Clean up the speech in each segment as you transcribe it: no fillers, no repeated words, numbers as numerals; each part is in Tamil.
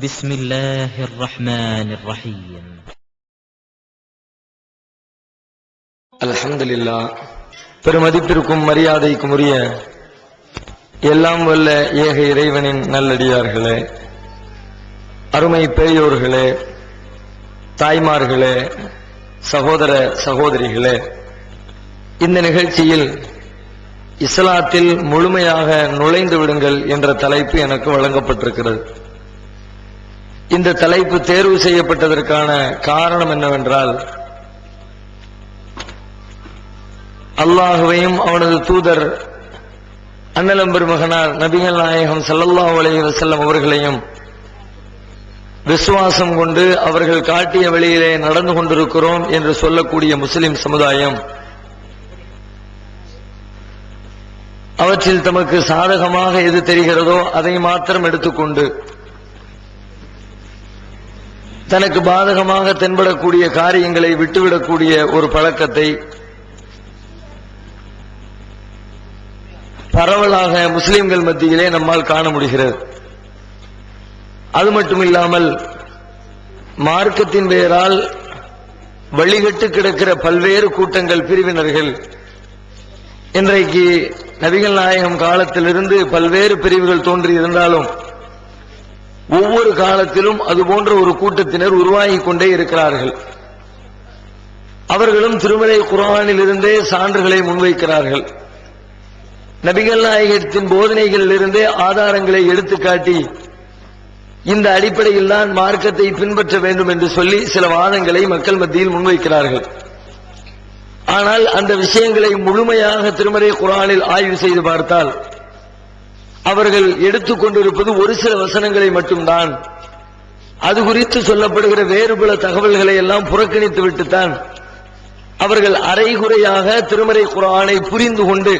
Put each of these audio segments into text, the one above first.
بسم الله الرحمن الرحيم. அல்ஹம்துலில்லாஹ். பெருமதிப்பிற்கும் மரியாதைக்கும் உரிய எல்லாம் வல்ல ஏக இறைவனின் நல்லடியார்களே, அருமை பெரியோர்களே, தாய்மார்களே, சகோதர சகோதரிகளே, இந்த நிகழ்ச்சியில் இஸ்லாத்தில் முழுமையாக நுழைந்து விடுங்கள் என்ற தலைப்பு எனக்கு வழங்கப்பட்டிருக்கிறது. இந்த தலைப்பு தேர்வு செய்யப்பட்டதற்கான காரணம் என்னவென்றால், அல்லாஹுவையும் அவனது தூதர் அண்ணலம் பெருமகனார் நபிகள் நாயகம் ஸல்லல்லாஹு அலைஹி வஸல்லம் அவர்களையும் விசுவாசம் கொண்டு அவர்கள் காட்டிய வழியிலே நடந்து கொண்டிருக்கிறோம் என்று சொல்லக்கூடிய முஸ்லிம் சமுதாயம் அவற்றில் தமக்கு சாதகமாக எது தெரிகிறதோ அதை மாத்திரம் எடுத்துக்கொண்டு தனக்கு பாதகமாக தென்படக்கூடிய காரியங்களை விட்டுவிடக்கூடிய ஒரு பழக்கத்தை பரவலாக முஸ்லிம்கள் மத்தியிலே நம்மால் காண முடிகிறது. அது மட்டுமில்லாமல் மார்க்கத்தின் பெயரால் வழிகட்டு கிடக்கிற பல்வேறு கூட்டங்கள், பிரிவினர்கள் இன்றைக்கு நபிகள் நாயகம் காலத்திலிருந்து பல்வேறு பிரிவுகள் தோன்றி இருந்தாலும் ஒவ்வொரு காலத்திலும் அதுபோன்ற ஒரு கூட்டத்தினர் உருவாகிக் கொண்டே இருக்கிறார்கள். அவர்களும் திருமறை குர்ஆனில் இருந்தே சான்றுகளை முன்வைக்கிறார்கள். நபிகள் நாயகத்தின் போதனைகளிலிருந்தே ஆதாரங்களை எடுத்துக்காட்டி இந்த அடிப்படையில் தான் மார்க்கத்தை பின்பற்ற வேண்டும் என்று சொல்லி சில வாதங்களை மக்கள் மத்தியில் முன்வைக்கிறார்கள். ஆனால் அந்த விஷயங்களை முழுமையாக திருமறை குர்ஆனில் ஆய்வு செய்து பார்த்தால் அவர்கள் எடுத்துக்கொண்டிருப்பது ஒரு சில வசனங்களை மட்டும்தான். அது குறித்து சொல்லப்படுகிற வேறு பல தகவல்களை எல்லாம் புறக்கணித்து விட்டுத்தான் அவர்கள் அரைகுறையாக திருமறை குர்ஆனை புரிந்து கொண்டு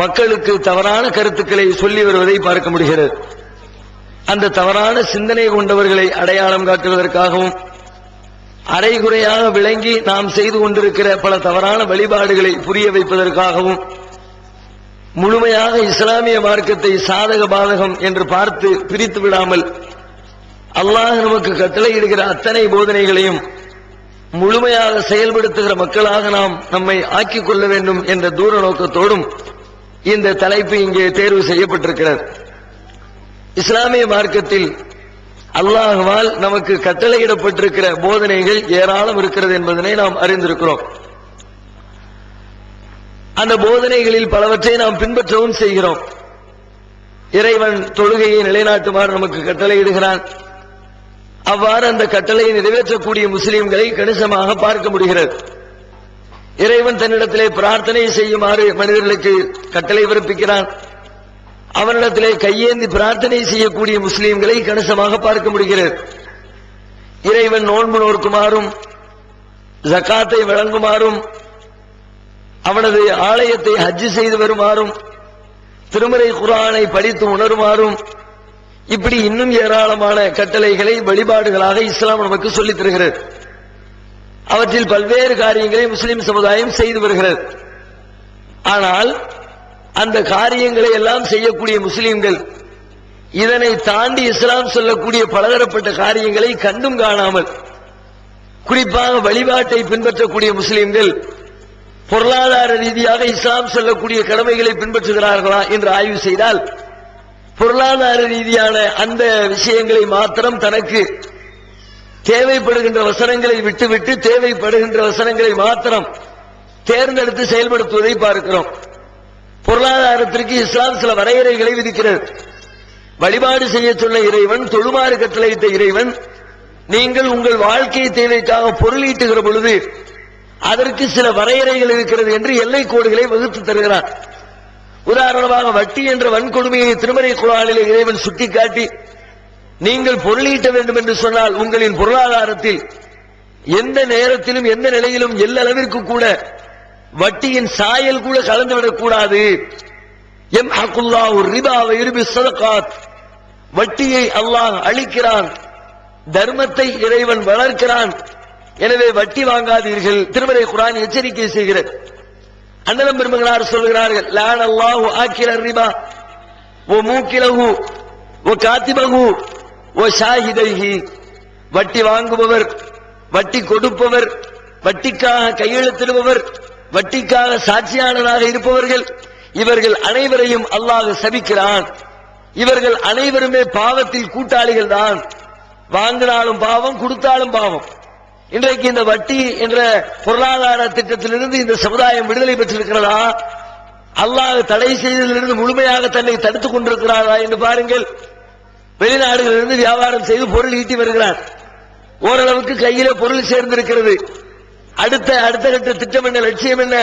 மக்களுக்கு தவறான கருத்துக்களை சொல்லி வருவதை பார்க்க முடிகிறது. அந்த தவறான சிந்தனை கொண்டவர்களை அடையாளம் காட்டுவதற்காகவும் அரைகுறையாக விளங்கி நாம் செய்து கொண்டிருக்கிற பல தவறான வழிபாடுகளை புரிய வைப்பதற்காகவும் முழுமையாக இஸ்லாமிய மார்க்கத்தை சாதக பாதகம் என்று பார்த்து பிரித்து விடாமல் அல்லாஹ் நமக்கு கட்டளையிடுகிற அத்தனை போதனைகளையும் முழுமையாக செயல்படுத்துகிற மக்களாக நாம் நம்மை ஆக்கிக் கொள்ள வேண்டும் என்ற தூர நோக்கத்தோடும் இந்த தலைப்பு இங்கே தேர்வு செய்யப்பட்டிருக்கிறது. இஸ்லாமிய மார்க்கத்தில் அல்லாஹ்வால் நமக்கு கட்டளையிடப்பட்டிருக்கிற போதனைகள் ஏராளம் இருக்கிறது என்பதனை நாம் அறிந்திருக்கிறோம். அந்த போதனைகளில் பலவற்றை நாம் பின்பற்றவும் செய்கிறோம். இறைவன் தொழுகையை நிலைநாட்டுமாறு நமக்கு கட்டளையிடுகிறான். அவ்வாறு அந்த கட்டளையை நிறைவேற்றக்கூடிய முஸ்லிம்களை கணிசமாக பார்க்க முடிகிறது. இறைவன் தன்னிடத்திலே பிரார்த்தனை செய்யுமாறு மனிதர்களுக்கு கட்டளை பிறப்பிக்கிறான். அவனிடத்திலே கையேந்தி பிரார்த்தனை செய்யக்கூடிய முஸ்லிம்களை கணிசமாக பார்க்க முடிகிறது. இறைவன் நோன்பு நோக்குமாறும் ஜகாத்தை வழங்குமாறும் அவனது ஆலயத்தை ஹஜ் செய்து வருமாறும் திருமறை குர்ஆனை படித்து உணருமாறும் இப்படி இன்னும் ஏராளமான கட்டளைகளை வழிபாடுகளாக இஸ்லாம் நமக்கு சொல்லித் தருகிறது. அவற்றில் பல்வேறு காரியங்களை முஸ்லிம் சமுதாயம் செய்து வருகிறது. ஆனால் அந்த காரியங்களை எல்லாம் செய்யக்கூடிய முஸ்லிம்கள் இதனை தாண்டி இஸ்லாம் சொல்லக்கூடிய பலதரப்பட்ட காரியங்களை கண்டும் காணாமல், குறிப்பாக வழிபாட்டை பின்பற்றக்கூடிய முஸ்லிம்கள் பொருளாதார ரீதியாக இஸ்லாம் சொல்லக்கூடிய கடமைகளை பின்பற்றுகிறார்களா என்று ஆய்வு செய்தால் பொருளாதார ரீதியான அந்த விஷயங்களை மாத்திரம் தனக்கு தேவைப்படுகின்ற வசனங்களை விட்டுவிட்டு தேவைப்படுகின்ற வசனங்களை மாத்திரம் தேர்ந்தெடுத்து செயல்படுத்துவதை பார்க்கிறோம். பொருளாதாரத்திற்கு இஸ்லாம் சில வரையறைகளை விதிக்கிறது. வழிபாடு செய்ய சொன்ன இறைவன், தொழுமாறு கட்டளையிட்ட இறைவன், நீங்கள் உங்கள் வாழ்க்கை தேவைக்காக பொருளீட்டுகிற பொழுது அதற்கு சில வரையறைகள் இருக்கிறது என்று எல்லை கோடுகளை வகுத்து தருகிறான். உதாரணமாக வட்டி என்ற வன்கொடுமையை திருமறை குர்ஆனிலே இறைவன் சுட்டிக்காட்டி, நீங்கள் பொருளீட்ட வேண்டும் என்று சொன்னால் உங்களின் பொருளாதாரத்தில் எந்த நேரத்திலும் எந்த நிலையிலும் எல்லளவிற்கு கூட வட்டியின் சாயல் கூட கலந்துவிடக் கூடாது. யம்ஹகுல்லாஹு ரிபா வ யுர்பி ஸதகாத், வட்டியை அல்லாஹ் அழிக்கிறான், தர்மத்தை இறைவன் வளர்க்கிறான். எனவே வட்டி வாங்காதீர்கள். திருமறை குர்ஆன் எச்சரிக்கை செய்கிறது. அண்ணலம் பெருமகனார் சொல்கிறார்கள், லான அல்லாஹு ஆக்கில ரிபா வ மூக்கிலஹு வ காத்திபஹு ஓ ஷாஹிதைஹி, வட்டி வாங்குபவர், வட்டி கொடுப்பவர், வட்டிக்காக கையெழுத்திடுபவர், வட்டிக்காக சாட்சியாளராக இருப்பவர்கள், இவர்கள் அனைவரையும் அல்லாஹ் சபிக்கிறான். இவர்கள் அனைவருமே பாவத்தில் கூட்டாளிகள் தான். வாங்கினாலும் பாவம், கொடுத்தாலும் பாவம். இன்றைக்கு இந்த வட்டி என்ற பொருளாதார திட்டத்திலிருந்து இந்த சமுதாயம் விடுதலை பெற்றிருக்கிறதா? அல்லாஹ் தடை செய்ததிலிருந்து முழுமையாக தன்னை தடுத்துக் கொண்டிருக்கிறாரா என்று பாருங்கள். வெளிநாடுகளிலிருந்து வியாபாரம் செய்து பொருள் ஈட்டி வருகிறார். ஓரளவுக்கு கையில பொருள் சேர்ந்திருக்கிறது. அடுத்த கட்ட திட்டம் என்ன, லட்சியம் என்ன?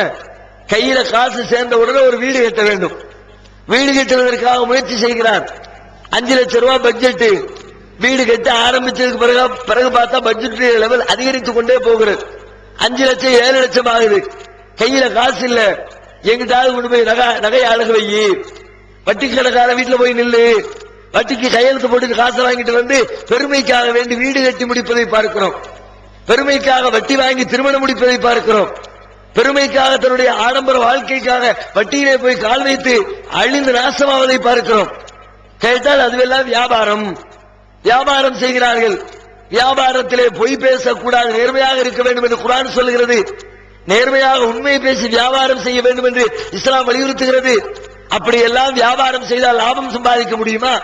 கையில காசு சேர்ந்த உடனே ஒரு வீடு கட்ட வேண்டும். வீடு கட்டுவதற்காக முயற்சி செய்கிறார். 5 லட்சம் ரூபாய் பட்ஜெட். வீடு கட்ட ஆரம்பிச்சதுக்கு பிறகு பார்த்தா பட்ஜெட் லெவல் அதிகரித்துக் கொண்டே போகிறது. 5 லட்சம் 7 லட்சம் ஆகுது. கையில காசு இல்ல. எங்கிட்டாவது கொண்டு போய் நகை அழகு வை, வட்டி கணக்கார வீட்டுல போய் நில்லு, வட்டிக்கு கையெழுத்து போட்டு காசை வாங்கிட்டு வந்து பெருமைக்காக வேண்டி வீடு கட்டி முடிப்பதை பார்க்கிறோம். பெருமைக்காக வட்டி வாங்கி திருமணம் முடிப்பதை பார்க்கிறோம். பெருமைக்காக தன்னுடைய ஆடம்பர வாழ்க்கைக்காக வட்டியிலே போய் கால் வைத்து அழிந்து நாசமாவதை பார்க்கிறோம். கேட்டால் அதுவெல்லாம் வியாபாரம். வியாபாரம் செய்கிறார்கள். வியாபாரத்திலே பொய் பேசக்கூடாது, நேர்மையாக இருக்க வேண்டும் என்று குர்ஆன் சொல்கிறது. நேர்மையாக உண்மை பேசி வியாபாரம் செய்ய வேண்டும் என்று இஸ்லாம் வலியுறுத்துகிறது. அப்படியெல்லாம் வியாபாரம் செய்தால் லாபம் சம்பாதிக்க முடியுமா?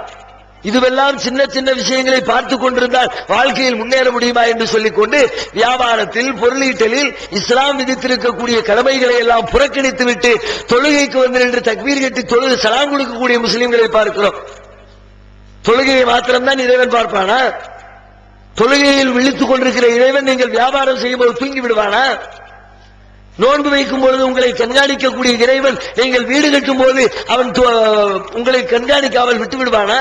இதுவெல்லாம் சின்ன சின்ன விஷயங்களை பார்த்துக் கொண்டிருந்தால் வாழ்க்கையில் முன்னேற முடியுமா என்று சொல்லிக்கொண்டு வியாபாரத்தில், பொருளீட்டலில் இஸ்லாம் விதித்திருக்கக்கூடிய கடமைகளை எல்லாம் புறக்கணித்து விட்டு தொழுகைக்கு வந்து நின்று தக்பீர் கட்டி தொழுது சலாம் கொடுக்கக்கூடிய முஸ்லிம்களை பார்க்கிறோம். தொழுகையை மாத்திரம்தான் இறைவன் பார்ப்பானா? தொழுகையில் விழித்துக் கொண்டிருக்கிற இறைவன் நீங்கள் வியாபாரம் செய்யும் போது தூங்கி விடுவானா? நோன்பு வைக்கும் பொழுது உங்களை கண்காணிக்கக்கூடிய இறைவன் நீங்கள் வீடு கட்டும் போது அவன் உங்களை கண்காணிக்காமல் விட்டு விடுவானா?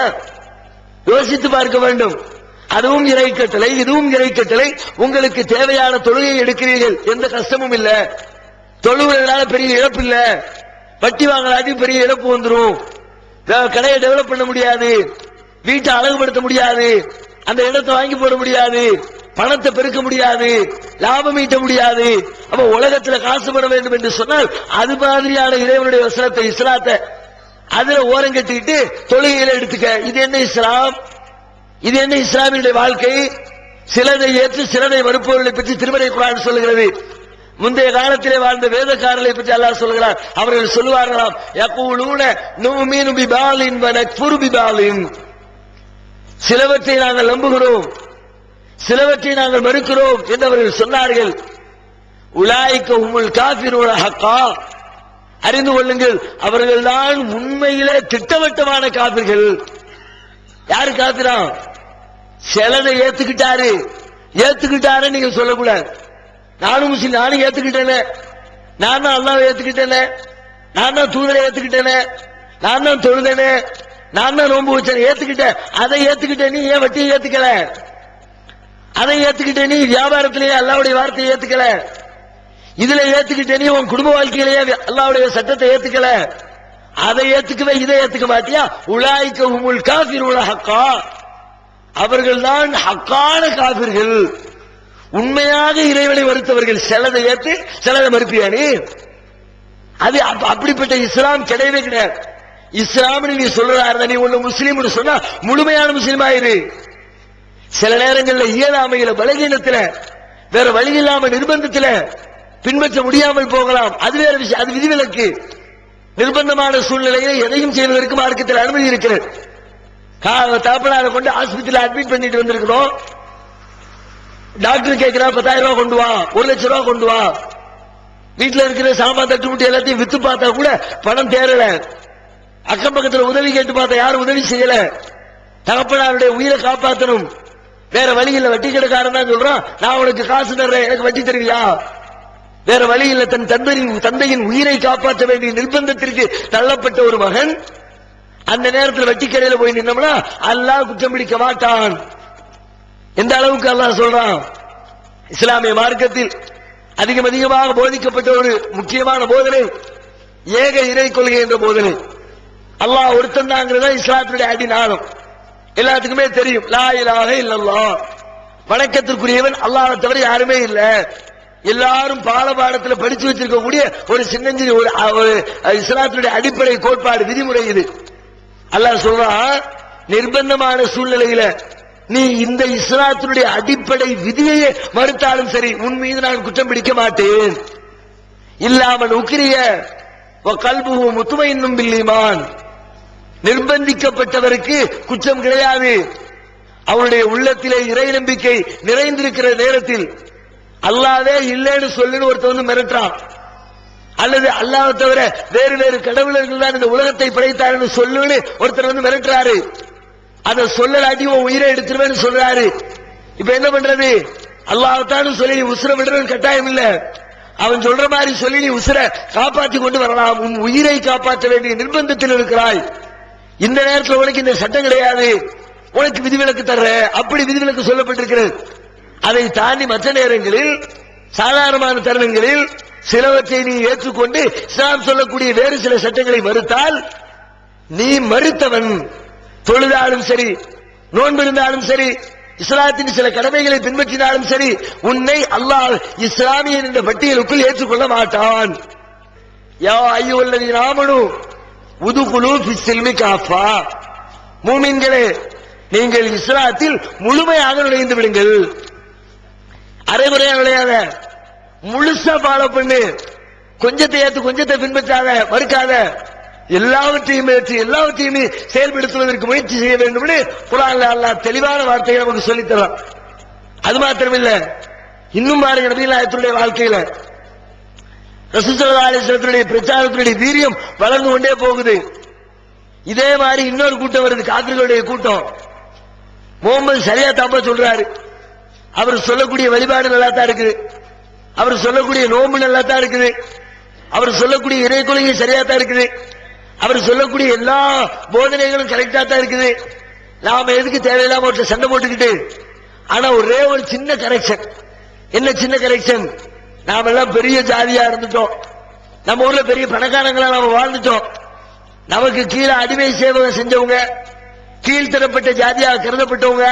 யோசித்து பார்க்க வேண்டும். அதுவும் இறை கட்டளை, இதுவும் இறை கட்டளை. உங்களுக்கு தேவையான தொழுகையை எடுக்கிறீர்கள், எந்த கஷ்டமும் இல்ல. தொழுவதனால பெரிய இழப்பு இல்ல. வட்டி வாங்கலாட்டி பெரிய இழப்பு வந்துடும். கடையை டெவலப் பண்ண முடியாது, வீட்டை அழகுபடுத்த முடியாது, அந்த இடத்தை வாங்கி போட முடியாது, பணத்தை பெருக்க முடியாது, லாபம் ஈட்ட முடியாது. அப்ப உலகத்தில் காசு பண்ண வேண்டும் என்று சொன்னால் அது மாதிரியான இறைவனுடைய வசனத்தை, இஸ்லாத்தை அதுல ஓரம் கட்டிட்டு தொழுகையில எடுத்துக்க. இது என்ன இஸ்லாம்? இது என்ன இஸ்லாமியுடைய வாழ்க்கை? சிலதை ஏற்று சிலதை மறுப்பவர்களை பற்றி திருமறை குர்ஆன் சொல்லுகிறது. முந்தைய காலத்திலே வாழ்ந்த வேதக்காரர்களை பற்றி அல்லாஹ் சொல்கிறார். அவர்கள் சொல்லுவார்களாம், யகூலூன நுமினு பிபாலின் வ நக்ஃபுரு பிபாலின். சிலவற்றை நாங்கள் நம்புகிறோம், சிலவற்றை நாங்கள் மறுக்கிறோம் என்று அவர்கள் சொன்னார்கள். உலாயிக ஹுமுல் காஃபிரூன ஹக்கா. அறிந்து கொள்ளுங்கள், அவர்கள் தான் உண்மையிலே திட்டவட்டமான காபிர்கள். யாரு காபிரா? சிலதை ஏத்துக்கிட்டாரு நீங்க சொல்லக்கூடாது. நானும் முஸ்லிம், நானும் ஏத்துக்கிட்டேனே, நான் தான் அல்லாஹ்வை ஏத்துக்கிட்டேனே, நான் தான் தூதரை ஏத்துக்கிட்டேனே, நான் தான் தொழுதேனே, நான் தான் நோன்பு வச்சேன், ஏத்துக்கிட்டேன். அதை ஏத்துக்கிட்டேன், நீ ஏன் வட்டியை ஏத்துக்கல? அதை ஏத்துக்கிட்டேன், நீ வியாபாரத்திலேயே அல்லாஹ்வுடைய வார்த்தையை ஏத்துக்கல. இதுல ஏத்துக்கிட்டே நீ உன் குடும்ப வாழ்க்கையிலேயே அல்லாஹ்வுடைய சட்டத்தை ஏத்துக்கல. அதை ஏத்துக்கவே இதை ஏத்துக்க மாட்டியா? உலாயிக ஹுமுல் காஃபிரூன ஹக்கா. அவர்கள் தான் ஹக்கான காபிர்கள், உண்மையாக இறைவனை மறுத்தவர்கள். சிலதை ஏத்து சிலதை மறுப்பியா நீ? அது அப்படிப்பட்ட இஸ்லாம் கிடையவே கிடையாது. இஸ்லாம் நீ சொல்றதா நீ ஒண்ணு முஸ்லீம் சொன்னா முழுமையான முஸ்லீம் ஆயிரு. சில நேரங்களில் இயலாமையில, பலகீனத்துல, வேற வழி இல்லாம நிர்பந்தத்துல பின்பற்ற முடியாமல் போகலாம். அது வேற விஷயம், அது விதிவிலக்கு. நிர்பந்தமான சூழ்நிலையில எதையும் செய்வதற்கு மார்க்கத்தில் அனுமதி இருக்கிறது. தாப்பனார கொண்டு ஆஸ்பத்திரியில் அட்மிட் பண்ணிட்டு வந்திருக்கிறோம். டாக்டர் கேட்கிறா 10,000 ரூபாய் கொண்டு வா, 1 லட்சம் ரூபாய் கொண்டு வா. வீட்டுல இருக்கிற சாமான் தட்டு முட்டி எல்லாத்தையும் வித்து பார்த்தா கூட பணம் தேரல. அக்கம் பக்கத்தில் உதவி கேட்டு பார்த்தா யாரும் உதவி செய்யல. தகப்பனாருடைய உயிரை காப்பாற்றணும், வேற வழி இல்ல. வட்டி கடைக்காரன் தான் சொல்றான், நான் உனக்கு காசு தர்றேன், எனக்கு வட்டி தருவியா? வேற வழி இல்ல. தன் தந்தையின் உயிரை காப்பாற்ற வேண்டிய நிர்பந்தத்திற்கு தள்ளப்பட்ட ஒரு மகன் அந்த நேரத்தில் வட்டி கடையில போய் நின்னோம்னா அல்லாஹ் குற்றம் பிடிக்க மாட்டான். எந்த அளவுக்கு அல்லாஹ் சொல்றான்? இஸ்லாமிய மார்க்கத்தில் அதிகமாக போதிக்கப்பட்ட ஒரு முக்கியமான போதனை ஏக இறை கொள்கை என்ற போதனை. அல்லாஹ் ஒருத்தன் தாங்கிறதா இஸ்லாத்துடைய அடிநாதம். எல்லாத்துக்குமே தெரியும். லா இலாஹ இல்லல்லாஹ், வணக்கத்திற்குரியவன் அல்லாஹ்வை தவிர யாருமே இல்ல. எல்லாரும் பாடத்தில் படிச்சு வச்சிருக்கக்கூடிய ஒரு சின்னஞ்சிறு ஒரு இஸ்லாத்துடைய அடிப்படை கோட்பாடு, விதிமுறை இது. அல்லாஹ் சொல்றான், நிர்பந்தமான சூழ்நிலையில நீ இந்த இஸ்லாத்தினுடைய அடிப்படை விதியையே மறுத்தாலும் சரி, உன் மீது நான் குற்றம் பிடிக்க மாட்டேன். இல்லாமல் உக்கிரிய கல்புஹு முத்துமையின்னும் பில்லீமான், நிர்பந்திக்கப்பட்டவருக்கு குற்றம் கிடையாது. அவருடைய உள்ளத்திலே இறை நம்பிக்கை நிறைந்திருக்கிற நேரத்தில் அல்லாவே இல்லைன்னு சொல்லுன்னு ஒருத்தர் வந்து மிரட்டான், அல்லது அல்லாஹ்வை தவிர வேறு வேறு கடவுளர்கள் தான் இந்த உலகத்தை படைத்தார்கள் சொல்லுன்னு ஒருத்தர் வந்து மிரட்டுறாரு. அதை சொல்லலாட்டி உயிரை எடுத்துருவேன்னு சொல்றாரு. இப்ப என்ன பண்றது? அல்லாஹ்தான் சொல்லி உசுர விடுறது கட்டாயம் இல்ல. அவன் சொல்ற மாதிரி சொல்லி நீ உசுர காப்பாற்றி கொண்டு வரலாம். உன் உயிரை காப்பாற்ற வேண்டிய நிர்பந்தத்தில் இருக்கிறாய். இந்த நேரத்தில் உனக்கு இந்த சட்டம் கிடையாது, உனக்கு விதிவிலக்கு தர்ற, அப்படி விதிவிலக்கு சொல்லப்பட்டிருக்கிறது. அதை தாண்டி மற்ற நேரங்களில் சாதாரணமான தருணங்களில் சிலவற்றை நீ ஏற்றுக்கொண்டு இஸ்லாம் சொல்லக்கூடிய வேறு சில சட்டங்களை மறுத்தால் நீ மறுத்தவன். தொழுதாலும் சரி, நோன்பு இருந்தாலும் சரி, இஸ்லாத்தின் சில கடமைகளை பின்பற்றினாலும் சரி, உன்னை அல்லாஹ் இஸ்லாமியன் என்ற பட்டியலுக்குள் ஏற்றுக்கொள்ள மாட்டான். யா அய்யுஹல்லதீன ஆமனூ உதுகுலூ ஃபிஸ்ஸில்மி காஃபா, மூமின்களே நீங்கள் இஸ்லாத்தில் முழுமையாக நுழைந்து விடுங்கள். அரைமுறையாக நுழையாத, முழுசா ஃபாலோ பண்ணு. கொஞ்சத்தை ஏற்று கொஞ்சத்தை பின்பற்றாத, மறுக்காத. எல்லாவற்றையும் ஏற்று எல்லாவற்றையுமே செயல்படுத்துவதற்கு முயற்சி செய்ய வேண்டும் என்று குர்ஆன்ல அல்லாஹ் தெளிவான வார்த்தையை நமக்கு சொல்லித் தரான். அது மாத்திரமில்ல, இன்னும் பாருங்க, நபிகள் நாயகத்துடைய வாழ்க்கையில ரசூல் ஸல்லல்லாஹு அலைஹி வஸல்லம் பிரச்சாரத்தினுடைய வீரியம் வளர்ந்து கொண்டே போகுது. இதே மாதிரி இன்னொரு கூட்டம் வருது, காபிர்களுடைய கூட்டம். முகமது சரியா தாப்பா சொல்றாரு, அவர் சொல்லக்கூடிய வழிபாடு நல்லா தான் இருக்குது, அவர் சொல்லக்கூடிய நோன்பு நல்லா தான் இருக்குது, அவர் சொல்லக்கூடிய இறை கொள்கை சரியா தான் இருக்குது, அவர் சொல்லக்கூடிய எல்லா போதனைகளும் கரெக்டா தான் இருக்குது. நாம எதுக்கு தேவையில்லாம ஒரு சண்டை போட்டுக்கிட்டு? ஆனா ஒரே ஒரு சின்ன கரெக்ஷன். என்ன சின்ன கரெக்ஷன்? நாம எல்லாம் பெரிய ஜாதியா இருந்துட்டோம், நம்ம ஊர்ல பெரிய பணக்காரங்களா நாம வாழ்ந்துட்டோம். நமக்கு கீழே அடிமை சேவகம் செஞ்சவங்க, கீழ்த்தரப்பட்ட ஜாதியாக கருதப்பட்டவங்க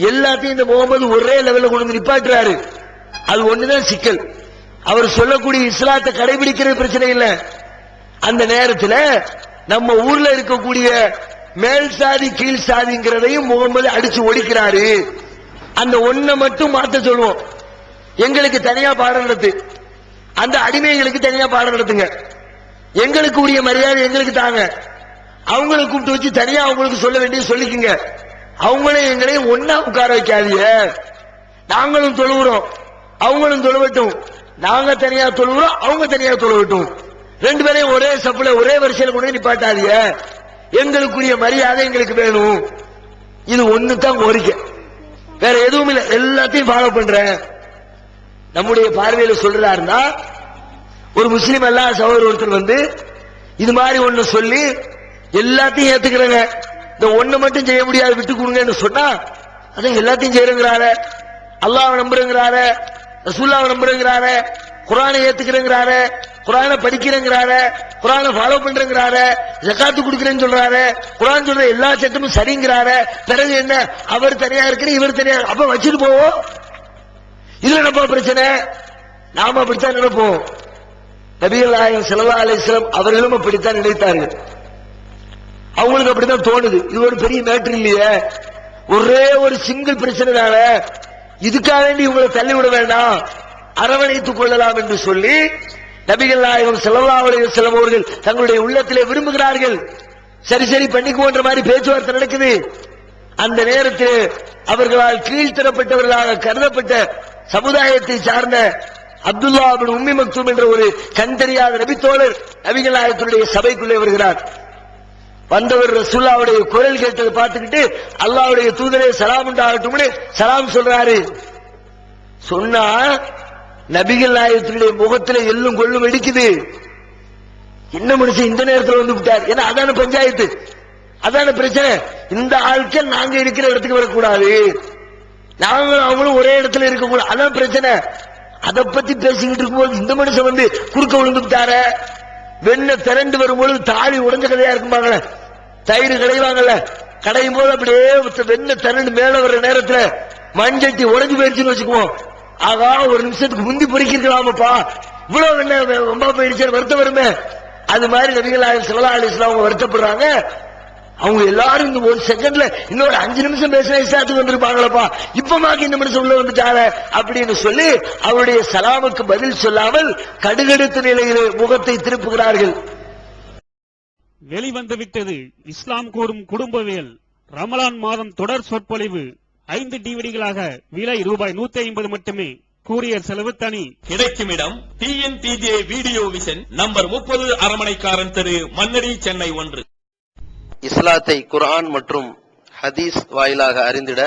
எல்லாத்தையும் இந்த முகமது ஒரே லெவலில் கொண்டு வந்து நிப்பாட்டுறாரு. அது ஒண்ணுதான் சிக்கல். அவர் சொல்லக்கூடிய இஸ்லாத்தை கடைபிடிக்கிறது பிரச்சனை இல்லை. அந்த நேரத்தில் நம்ம ஊர்ல இருக்கக்கூடிய மேல் சாதி கீழ் சாதிங்கிறதையும் முகமது அடிச்சு ஒழிக்கிறாரு. அந்த ஒன்ன மட்டும் மாத்த சொல்லுவோம். எங்களுக்கு தனியா பாடம் நடத்து, அந்த அடிமைகளுக்கு தனியா பாடம் நடத்துங்க, எங்களுக்கு உரிய மரியாதை எங்களுக்கு தாங்க, அவங்களை கூப்பிட்டு வச்சு தனியா அவங்களுக்கு சொல்ல வேண்டிய சொல்லிக்குங்க, அவங்களையும் எங்களையும் ஒன்னா உட்கார வைக்காதீங்க. நாங்களும் தொழுகிறோம், அவங்களும் தொழுவட்டும், நாங்க தனியா தொழுகிறோம், அவங்க தனியா தொழுவட்டும், ரெண்டு பேரையும் ஒரே சப்புல ஒரே வரிசையில் கொண்டு நிப்பாட்டாதீங்க, எங்களுக்குரிய மரியாதை எங்களுக்கு வேணும். இது ஒண்ணு தான் கோரிக்கை, வேற எதுவும் இல்லை. எல்லாத்தையும் ஃபாலோ பண்றேன். நம்முடைய பார்வையில சொல்றாருன்னா, ஒரு முஸ்லீம் எல்லாம் சகோதரர் ஒருத்தர் வந்து இது மாதிரி ஒண்ணு சொல்லி எல்லாத்தையும் ஏத்துக்கிறேங்க, இந்த ஒண்ணு மட்டும் செய்ய முடியாது விட்டு கொடுங்கன்னு சொன்னா, அதான் எல்லாத்தையும் செய்யறங்கிறாரு, அல்லாஹ்வை நம்புறேங்கிறாரு, ரசூலுல்லாஹ்வை நம்புறேங்கிறாரு, குர்ஆனை ஏத்துக்கிறேங்கிறாரு, குர்ஆனை படிக்கிறேங்கிறாரு, குர்ஆனை ஃபாலோ பண்றேங்கிறாரு, ஜகாத்து கொடுக்கிறேன்னு சொல்றாரு, குர்ஆன் சொல்ற எல்லா சட்டமும் சரிங்கிறாரு. பிறகு என்ன, அவர் தனியா இருக்கிற இவர் தனியா, அப்ப வச்சுட்டு போவோம். இதுல என்னப்பா பிரச்சனை? நாம அப்படித்தான் நினைப்போம். நபிகள் நாயகம் ஸல்லல்லாஹு அலைஹி வஸல்லம் அவர்களும் அப்படித்தான் நினைத்தார்கள். அவங்களுக்கு அப்படித்தான் தோணுது. இது ஒரு பெரிய மேட்டர் இல்லையே, ஒரே ஒரு சிங்கிள் பிரச்சனை தானே, இதுக்காக வேண்டி இவங்களை தள்ளிவிட வேண்டாம், அரவணைத்துக் கொள்ளலாம் என்று சொல்லி நபிகள் நாயகம் ஸல்லல்லாஹு அலைஹி வஸல்லம் அவர்கள் தங்களுடைய உள்ளத்திலே விரும்புகிறார்கள். சரி சரி பண்ணிக்குவோன்ற மாதிரி பேச்சுவார்த்தை நடக்குது. அந்த நேரத்தில் அவர்களால் கீழ்த்தரப்பட்டவர்களாக கருதப்பட்ட சமுதாயத்தை சார்ந்த அப்துல்லா இப்னு உம்மி மக்தூம் என்ற ஒரு கண் தெரியாத நபித்தோழர் நபிகள் நாயகத்துடைய சபைக்குள்ளே வருகிறார். வந்தவர் ரசூலுல்லாஹ்வுடைய குரல் கேட்டதை பார்த்துக்கிட்டு அல்லாஹ்வுடைய தூதரே சலாம் உண்டாகட்டும்னு சலாம் சொல்றாரு. சொன்னா நபிகள் நாயகத்துடைய முகத்துல எள்ளும் கொள்ளும் வெடிக்குது. என்ன மனுஷன் இந்த நேரத்தில் வந்து விட்டார்? ஏன்னா அதான பஞ்சாயத்து, அதான பிரச்சனை. இந்த ஆட்கள் நாங்க இருக்கிற இடத்துக்கு வரக்கூடாது, நாங்களும் அவங்களும் ஒரே இடத்துல இருக்கக்கூடாது, அதான் பிரச்சனை. அதை பத்தி பேசிக்கிட்டு இருக்கும்போது இந்த மனுஷன் வந்து குறுக்க விழுந்து விட்டார. வெண்ண திரண்டு வரும்போது தாலி உடைஞ்ச கதையா இருக்குமாங்கள, தயிர் கடைவாங்கல்ல, கடையும் போது அப்படியே வெண்ண திரண்டு மேல வர்ற நேரத்துல மஞ்சட்டி உடைஞ்சு போயிருச்சுன்னு வச்சுக்குவோம். ஆகா, ஒரு நிமிஷத்துக்கு முந்தி பொறுக்கிருக்கலாமப்பா, இவ்வளவு வெண்ண ரொம்ப போயிருச்சு வருத்தம் வருமே. அது மாதிரி நபிகள் நாயகம் ஸல்லல்லாஹு அலைஹி வஸல்லம் வருத்தப்படுறாங்க. அவங்க எல்லாரும் இந்த ஒரு செகண்ட்ல இன்னொரு 5 நிமிஷம் பேசின இஸ்லாத்துக்கு வந்திருப்பாங்களப்பா, இப்பமாக்கு இந்த மனுஷன் உள்ள வந்துட்டாங்க அப்படின்னு சொல்லி அவருடைய சலாமுக்கு பதில் சொல்லாமல் கடுகடுத்த நிலையில் முகத்தை திருப்புகிறார்கள். வெளிவந்து விட்டது இஸ்லாம் கூறும் குடும்பவியல் ரமலான் மாதம் தொடர் சொற்பொழிவு 5 டிவிடிகளாக விலை ரூபாய் 150 மட்டுமே. கூரியர் செலவு தனி. கிடைக்கும் இடம் TNTJ வீடியோ விஷன், நம்பர் 30, அரமனைக்காரன் தெரு, மன்னடி, சென்னை 1. இஸ்லாத்தை குர்ஆன் மற்றும் ஹதீஸ் வாயிலாக அறிந்திட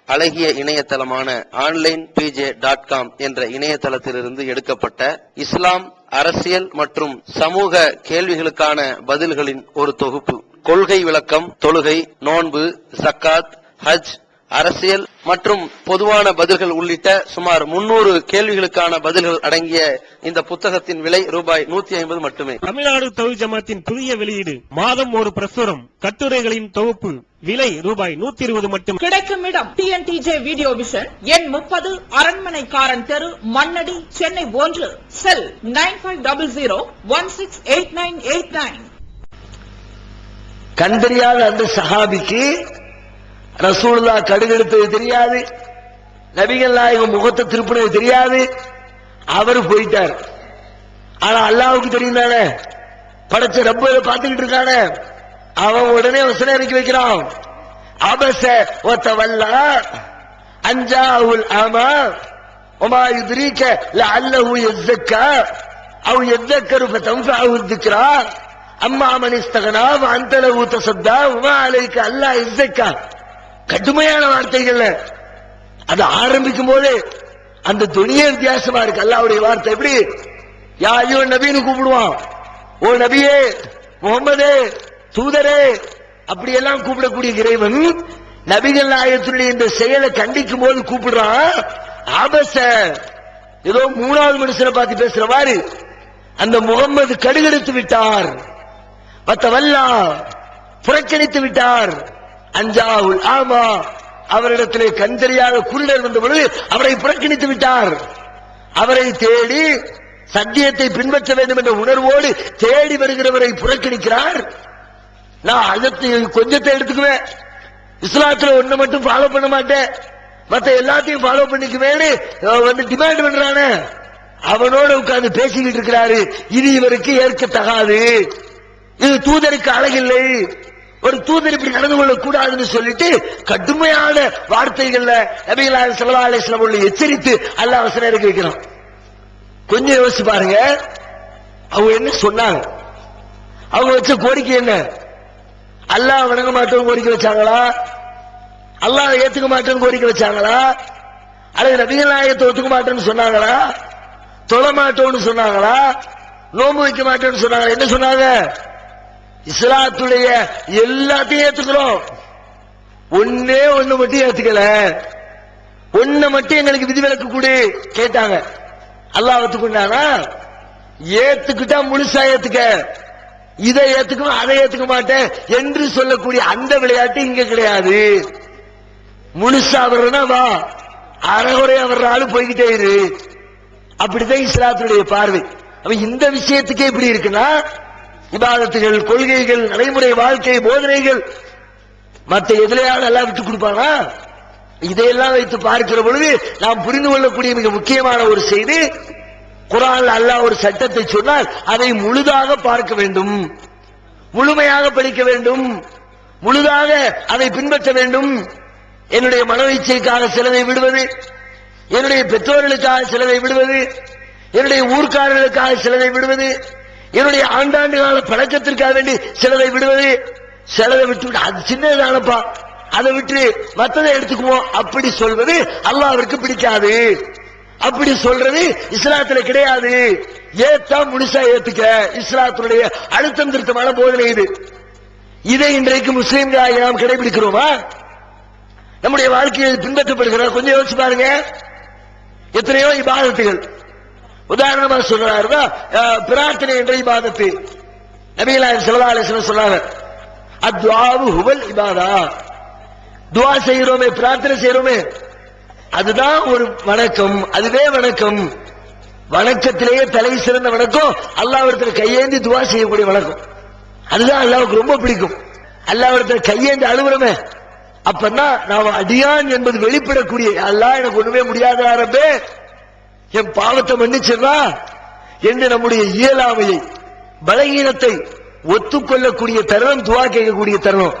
அழகிய இணையதளமான onlinepj.com என்ற இணையதளத்திலிருந்து எடுக்கப்பட்ட இஸ்லாம், அரசியல் மற்றும் சமூக கேள்விகளுக்கான பதில்களின் ஒரு தொகுப்பு. கொள்கை விளக்கம், தொழுகை, நோன்பு, ஜக்காத், ஹஜ், அரசியல் மற்றும் பொதுவான பதில்கள் உள்ளிட்ட சுமார் 300 கேள்விகளுக்கான பதில்கள் அடங்கிய இந்த புத்தகத்தின் விலை ரூபாய் 150 மட்டுமே. தமிழ்நாடு தௌஹீத் ஜமாத்தின் புதிய வெளியீடு, மாதம் ஒரு பிரசுரம், கட்டுரைகளின் தொகுப்பு, விலை ரூபாய் 120 மட்டும். கிடைக்கும் இடம் TNTJ வீடியோ விஷன், எண் 30, அரண்மனைக்காரன் தெரு, மன்னடி, சென்னை 1. செல் 9500168989. கண்டறியாத அந்த சஹாபிக்கு ரசூலுல்லாஹ் கடுகெடுத்தது தெரியாது, நபிகள் நாயகம் முகத்தை திருப்பினது தெரியாது, அவர் போயிட்டார். ஆனா அல்லாஹ்வுக்கு தெரியும் தானே, படைச்ச ரப்ப பார்த்துக்கிட்டு இருக்கானே, அவன் உடனே வசனம் இறக்கி வைக்கிறான். அபஸ வதவல்லா அன்ஜாஹுல் அமா வமா யுத்ரீக லஅல்லஹு யஸக்கா அவ் யذكر ஃபதன்ஃபஅஹு الذிக்ரா அம்மா மன் இஸ்தகனா வஅன்த லஹு தஸத்தா வமா அலைக அல்லா யஸக்கா. கடுமையான வார்த்தைகள். அது ஆரம்பிக்கும் போது அந்த துணியே வித்தியாசமா இருக்கு. அல்லாஹ்வுடைய வார்த்தை எப்படி யா அய்யுஹன் நபின்னு கூப்பிடுவான், ஓ நபியே, முகம்மதே, தூதரே, அப்படியெல்லாம் கூப்பிடக்கூடிய இறைவன் நபிகள் நாயகத்தினுடைய இந்த செயலை கண்டிக்கும் போது கூப்பிடுறான். ஆபச, ஏதோ 3வது மனுஷனை பார்த்து பேசுற மாதிரி அந்த முகம்மது கடுகெடுத்து விட்டார், வத்தவல்லா புறக்கணித்து விட்டார், அன்ஜாஹுல் ஆமா அவரிடத்திலே கண்டறியாத குருடர் வந்த பொழுது அவரை புறக்கணித்து விட்டார். அவரை தேடி சத்தியத்தை பின்பற்ற வேண்டும் என்ற உணர்வோடு தேடி வருகிறவரை புறக்கணிக்கிறார். நான் அதற்கு கொஞ்சத்தை எடுத்துக்குவேன், இஸ்லாத்துல ஒண்ணு மட்டும் ஃபாலோ பண்ண மாட்டேன், மத்த எல்லாத்தையும் ஃபாலோ பண்ணிக்குவேன்னு வந்து டிமாண்ட் பண்றானே, அவனோட உட்கார்ந்து பேசிக்கிட்டு இருக்கிறாரு. இது இவருக்கு ஏற்கத்தகாது, இது தூதருக்கு அழகில்லை, ஒரு தூதர் இப்படி நடந்து கொள்ள கூடாதுன்னு சொல்லிட்டு கடுமையான வார்த்தைகள்ல நபிகள் நாயகம் ஸல்லல்லாஹு அலைஹி வஸல்லம் அவர்களை எச்சரித்து அல்லாஹ் வசனம் இறக்கி வைக்கிறான். கொஞ்சம் யோசிச்சு பாருங்க, அவங்க என்ன சொன்னாங்க, அவங்க வச்ச கோரிக்கை என்ன? அல்லாஹ் வணங்க மாட்டோம் கோரிக்கை வச்சாங்களா? அல்லாஹ் ஏத்துக்க மாட்டோம் கோரிக்கை வச்சாங்களா? அல்லது நபிகள் நாயகத்தை ஒத்துக்க மாட்டோம்னு சொன்னாங்களா? தொழ மாட்டோம்னு சொன்னாங்களா? நோன்பு வைக்க மாட்டோம்னு சொன்னாங்களா? என்ன சொன்னாங்க? இஸ்லாத்துடைய எல்லாத்தையும் ஏத்துக்கிறோம், ஒன்னே ஒண்ணு மட்டும் ஏத்துக்கல, ஒண்ணு மட்டும் எங்களுக்கு விதிவிலக்கு கொடு கேட்டாங்க. அல்லாஹ் ஒத்துக்கொண்டானா? ஏத்துக்கிட்டா முழுசா ஏத்துக்க, இதை ஏத்துக்குவேன் அதை ஏத்துக்க மாட்டேன் என்று சொல்லக்கூடிய அந்த விளையாட்டு இங்க கிடையாது. முழுசா வர்றனா வா, அறகுறையா வர்றாலும் போய்கிட்டே இரு, அப்படிதான் இஸ்லாத்துடைய பார்வை. அப்ப இந்த விஷயத்துக்கே இப்படி இருக்குன்னா இபாதத்துகள், கொள்கைகள், நடைமுறை வாழ்க்கை, போதனைகள் மற்ற எதிலையாவது எல்லாம் விட்டு கொடுப்பானா? இதையெல்லாம் வைத்து பார்க்கிற பொழுது நாம் புரிந்து கொள்ளக்கூடிய மிக முக்கியமான ஒரு செய்தி, குர்ஆன்ல அல்லாஹ் ஒரு சட்டத்தை சொன்னால் அதை முழுதாக பார்க்க வேண்டும், முழுமையாக படிக்க வேண்டும், முழுதாக அதை பின்பற்ற வேண்டும். என்னுடைய மனோ இச்சைக்காக சிலதை விடுவது, என்னுடைய பெற்றோர்களுக்காக சிலதை விடுவது, என்னுடைய ஊர்க்காரர்களுக்காக சிலதை விடுவது, என்னுடைய ஆண்டாண்டு கால பழக்கத்திற்காக வேண்டி சிலதை விடுவது, சிலதை விட்டு அது சின்னதானப்பா அதை விட்டு மற்றதை எடுத்துக்குவோம் அப்படி சொல்வது அல்லாஹ்விற்கு பிடிக்காது. அப்படி சொல்றது இஸ்லாத்துல கிடையாது. ஏத்தா முழுசா ஏத்துக்க, இஸ்லாத்துடைய அழுத்தம் திருத்தமான போதனை இது. இதை இன்றைக்கு முஸ்லிம்களாக நாம் கடைபிடிக்கிறோமா? நம்முடைய வாழ்க்கையில் பின்பற்றப்படுகிறோம்? கொஞ்சம் யோசிச்சு பாருங்க. எத்தனையோ இபாதத்துகள், உதாரணமா சொல்றாருன்னா பிரார்த்தனை என்ற இபாதத்து. நபிகள் நாயகம் ஸல்லல்லாஹு அலைஹி வஸல்லம் சொன்னாங்க, அத்வாவு ஹுவல் இபாதா, துஆ செய்கிறோமே, பிரார்த்தனை செய்கிறோமே, அதுதான் ஒரு வணக்கம், அதுவே வணக்கம். வணக்கத்திலேயே தலை சிறந்த வணக்கம் அல்லாஹ்விடத்தில் கையேந்தி துஆ செய்யக்கூடிய வணக்கம். அதுதான் அல்லாஹ்வுக்கு ரொம்ப பிடிக்கும். அல்லாஹ்விடத்தில் கையேந்து அழுகுறோமே, அப்பதான் நாம் அடியான் என்பது வெளிப்படக்கூடிய, அல்லாஹ் எனக்கு ஒண்ணுமே முடியாத ரப்பே என் பாவத்தை மன்னிச்சிடா என்று நம்முடைய இயலாமையை பலகீனத்தை ஒத்துக்கொள்ளக்கூடிய தருணம் துவா கேட்கக்கூடிய தருணம்.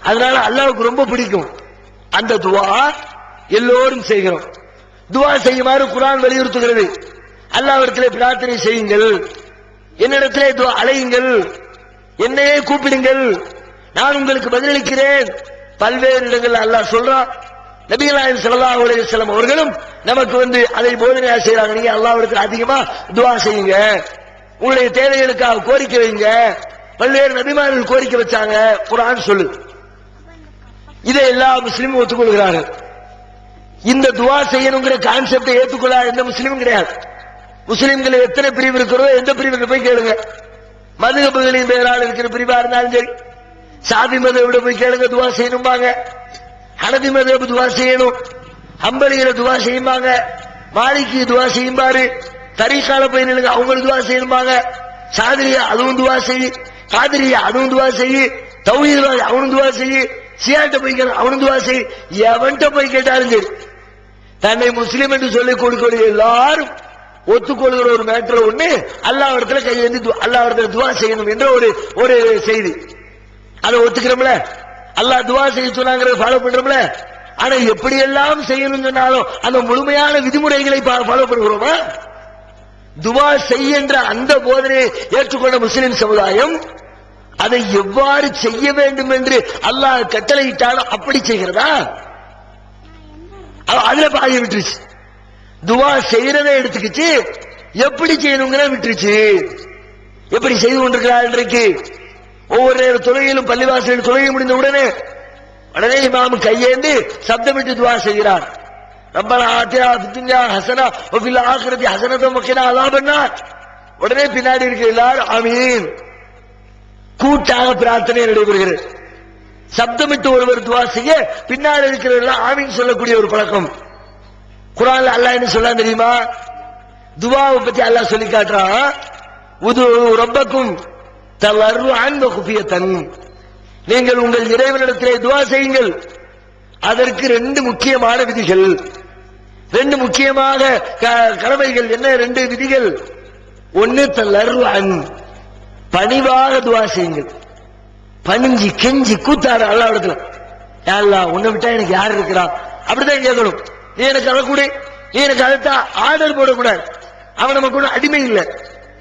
அதனால அல்லாஹ்வுக்கு ரொம்ப பிடிக்கும். அந்த துவா எல்லோரும் செய்கிறோம். துவா செய்யுமாறு குர்ஆன் வலியுறுத்துகிறது. அல்லாஹ்விடத்திலே பிரார்த்தனை செய்யுங்கள், என்னிடத்திலே துவா அழையுங்கள், என்னையே கூப்பிடுங்கள், நான் உங்களுக்கு பதிலளிக்கிறேன். பல்வேறு இடங்கள் அல்லாஹ் சொல்றான். நபிகள் நாயகம் ஸல்லல்லாஹு அலைஹி வஸல்லம் அவர்களும் நமக்கு அதை போதனையா செய்யறாங்க. நீங்க அல்லாஹ்விடத்தில் அதிகமா துவா செய்யுங்க, உங்களுடைய தேவைகளுக்காக கோரிக்கை வைங்க. பல்வேறு நபிமார்கள் கோரிக்கை வச்சாங்க, குர்ஆன் சொல்லு. இதை எல்லா முஸ்லிமும் ஒத்துக்கொள்கிறார்கள். இந்த துவா செய்யணுங்கிற கான்செப்டை ஏற்றுக்கொள்ளாத எந்த முஸ்லிமும் கிடையாது. முஸ்லிம்கள் எத்தனை பிரிவு இருக்கிறதோ எந்த பிரிவுக்கு போய் கேளுங்க. மதுஹபுகளின் பெயரால் இருக்கிற பிரிவா இருந்தாலும் சரி, சாதி மதுஹபை போய் கேளுங்க, துவா செய்யணும்பாங்க. ஹனபி மதுஹப் துவா செய்யணும், ஹம்பலிகளை துவா செய்யும்பாங்க, மாலிகி துவா செய்யும்பாரு, தரீகால போய் நிலுங்க அவங்களுக்கு துவா செய்யணும்பாங்க. சாதிரியா அதுவும் துவா செய்யு, காதிரியா அதுவும் துவா செய்யு, தௌஹீத் அவனும் துவா செய்யு, சியாட்ட போய் கேளு அவனும் துவா செய்யு. எவன்கிட்ட போய் கேட்டாலும் சரி, தன்னை முஸ்லிம் என்று சொல்லிக் கொடுக்கிற எல்லாரும் ஒத்துக்கொள்கிற ஒரு மேட்டர் ஒண்ணு, அல்லாஹ்விடத்துல கையேந்தி அல்லாஹ்விடத்துல துவா செய்யணும் என்ற ஒரு செய்தி. அதை ஒத்துக்கிறோம்ல, அல்லாஹ் துவா செய்ய சொன்னாங்கிறத ஃபாலோ பண்றோம்ல. ஆனா எப்படி எல்லாம் செய்யணும் சொன்னாலும் அந்த முழுமையான விதிமுறைகளை ஃபாலோ பண்ணுகிறோமா? துவா செய்கின்ற அந்த போதனையை ஏற்றுக்கொண்ட முஸ்லிம் சமுதாயம் அதை எவ்வாறு செய்ய வேண்டும் என்று அல்லாஹ் கட்டளையிட்டாலும் அப்படி செய்கிறதா? அதுல பாதி விட்டுருச்சு. துவா செய்யறதை எடுத்துக்கிச்சு, எப்படி செய்யணுங்கிற விட்டுருச்சு. எப்படி செய்து கொண்டிருக்கிறார் இன்றைக்கு? ஒவ்வொரு தொழுகையிலும் பள்ளிவாசலில் தொழுகை முடிந்த உடனே இமாம் கையேந்து சப்தமிட்டு துவா செய்கிறார். ரப்பனா ஆத்தினா ஃபித் துன்யா ஹஸனா வ ஃபில் ஆখিরাতি ஹஸனத்தன் வ கினா அஸாபன்னார். உடனே பின்னாடி இருக்கிற எல்லாரும் ஆமீன் கூட்டாக பிரார்த்தனை நடைபெறுகிறது. சப்தமிட்டு ஒருவர் துவா செய்ய பின்னாடி இருக்கிறவர்கள் ஆமீன் சொல்லக்கூடிய ஒரு பழக்கம். குர்ஆன்ல அல்லாஹ் என்ன சொல்றான் தெரியுமா? துவாவை பத்தி அல்லாஹ் சொல்லி காட்டுறான். உது ரப்பக்கும் தவர்ருஅன் வ குஃபியத்தன், நீங்கள் உங்கள் இறைவனிடத்திலே துவா செய்யுங்கள். அதற்கு ரெண்டு முக்கியமான விதிகள், ரெண்டு முக்கியமான கடமைகள். என்ன ரெண்டு விதிகள்? ஒன்னு தவர்ருஅன், பணிவாக துவா செய்யுங்கள். பணிஞ்சி கெஞ்சி கூத்தாரு அல்லாஹ்விடத்துல, யா அல்லாஹ் உன்னை விட்டா எனக்கு யார் இருக்கிறா? அப்படிதான் கேட்கணும். நீ எனக்கு அதை கூட, நீ எனக்கு அதைத்தான். ஆர்டர் போடக்கூடாது. அவன் நமக்கு ஒன்றும் அடிமை இல்லை,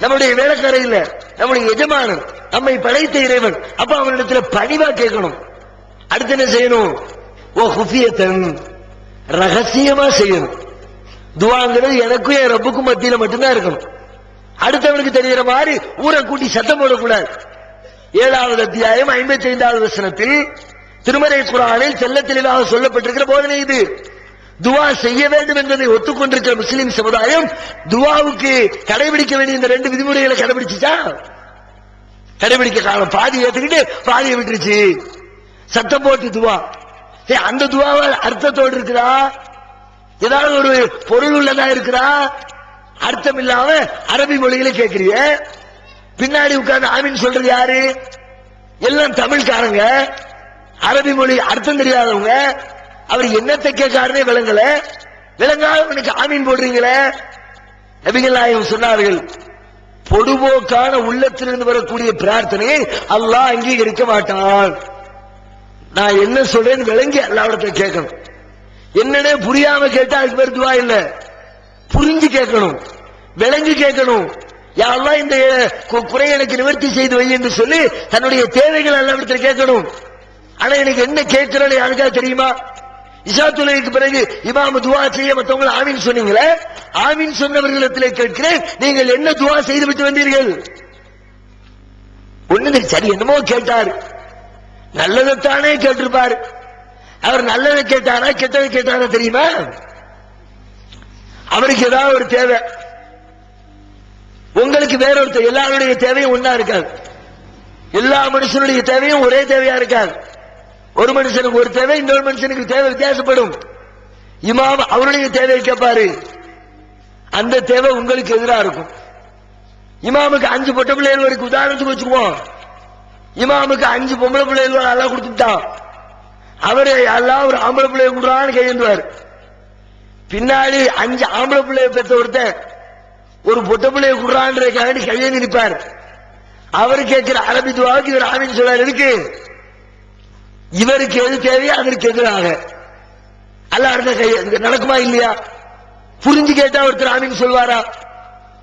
நம்முடைய வேலைக்கார இல்ல, நம்முடைய எஜமானன், நம்மை படைத்த இறைவன். அப்ப அவனிடத்துல பணிவா கேட்கணும். அடுத்து என்ன செய்யணும்? ஓ குஃபியத்தன், ரகசியமா செய்யணும். துவாங்கிறது எனக்கும் என் ரப்புக்கும் மத்தியில மட்டும்தான் இருக்கணும். அடுத்தவனுக்கு தெரிகிற மாதிரி ஊரை கூட்டி சத்தம் போடக்கூடாது. 7வது அத்தியாயம் 55வது வசனத்தில் திருமறை குர்ஆனில் செல்ல தெளிவாக சொல்லப்பட்டிருக்கிற போதனை இது. துவா செய்ய வேண்டும் என்பதை ஒத்துக்கொண்டிருக்கிற முஸ்லிம் சமுதாயம் துவாவுக்கு கடைபிடிக்க வேண்டிய இந்த ரெண்டு விதிமுறைகளை கடைபிடிச்சுச்சா? கடைபிடிக்க காலம் பாதி ஏத்துக்கிட்டு பாதியை விட்டுருச்சு. சத்தம் போட்டு துவா, அந்த துவாவால் அர்த்தத்தோடு இருக்குதா? ஏதாவது ஒரு பொருள் உள்ளதா இருக்குதா? அர்த்தம் இல்லாம அரபி மொழியில கேட்கிறிய, பின்னாடி உட்கார்ந்து ஆமீன் சொல்றது யாரு? எல்லாம் தமிழ்காரங்க, அரபி மொழி அர்த்தம் தெரியாதவங்க. அவர் என்னத்தை கேட்காருன்னே விளங்கல, விளங்காதவனுக்கு ஆமீன் போடுறீங்களே. நபிகள் நாயகம் சொன்னார்கள், பொதுபோக்கான உள்ளத்திலிருந்து வரக்கூடிய பிரார்த்தனையை அல்லாஹ் அங்கீகரிக்க மாட்டான். நான் என்ன சொல்றேன்னு விளங்கி அல்லாஹ்விடத்தை கேட்கணும். என்னன்னே புரியாம கேட்டா அதுக்கு பேர் துவா இல்ல. புரிஞ்சு கேட்கணும், விளங்கி கேட்கணும். யா அல்லாஹ் இந்த குறை எனக்கு நிவர்த்தி செய்து வை என்று சொல்லி தன்னுடைய தேவைகள் அல்லாஹ்விடத்தில் கேட்கணும். ஆனா எனக்கு என்ன கேட்கிறேன்னு யாருக்காவது தெரியுமா? இஷா தொழுகைக்கு பிறகு இமாம் துவா செய்ய மற்றவங்க ஆமீன் சொன்னீங்களே, ஆமீன் சொன்னவர்களிடத்திலே கேட்கிறேன், நீங்கள் என்ன துவா செய்து விட்டு வந்தீர்கள்? ஒண்ணு சரி, என்னமோ கேட்டார், நல்லதைத்தானே கேட்டிருப்பார். அவர் நல்லதை கேட்டாரா கெட்டதை கேட்டாரா தெரியுமா? அவருக்கு ஏதாவது ஒரு தேவை, உங்களுக்கு வேற ஒரு, எல்லாருடைய தேவையும் ஒன்னா இருக்காது. எல்லா மனுஷனுடைய தேவையும் ஒரே தேவையா இருக்காது. ஒரு மனுஷனுக்கு ஒரு தேவை, இன்னொரு மனுஷனுக்கு தேவை வித்தியாசப்படும். இமாம் அவருடைய தேவையை கேட்பாரு, அந்த தேவை உங்களுக்கு எதிராக இருக்கும். இமாமுக்கு 5 பொட்ட பிள்ளைகள் வரைக்கும் உதாரணத்துக்கு வச்சுக்குவோம். இமாமுக்கு 5 பொம்பளை பிள்ளைகள் நல்லா கொடுத்துட்டான். அவரு எல்லாம் ஒரு ஆம்பளை பிள்ளைய கொடுறான்னு கையெழுந்துவார். பின்னாடி 5 ஆம்பளை பிள்ளைய பெற்ற ஒருத்தன் ஒரு பொட்ட பிள்ளைய கொடுறான்றதுக்காக கையெழுந்து நிற்பார். அவரு கேட்கிற அரபி துவாவுக்கு இவர் ஆமீன் சொல்றாரு. இருக்கு இவருக்கு எது தேவையோ அதற்கு எதிராக அல்லாஹ் அடுத்த கை நடக்குமா இல்லையா? புரிஞ்சு கேட்டா ஒருத்தர் ஆமீன் சொல்வாரா?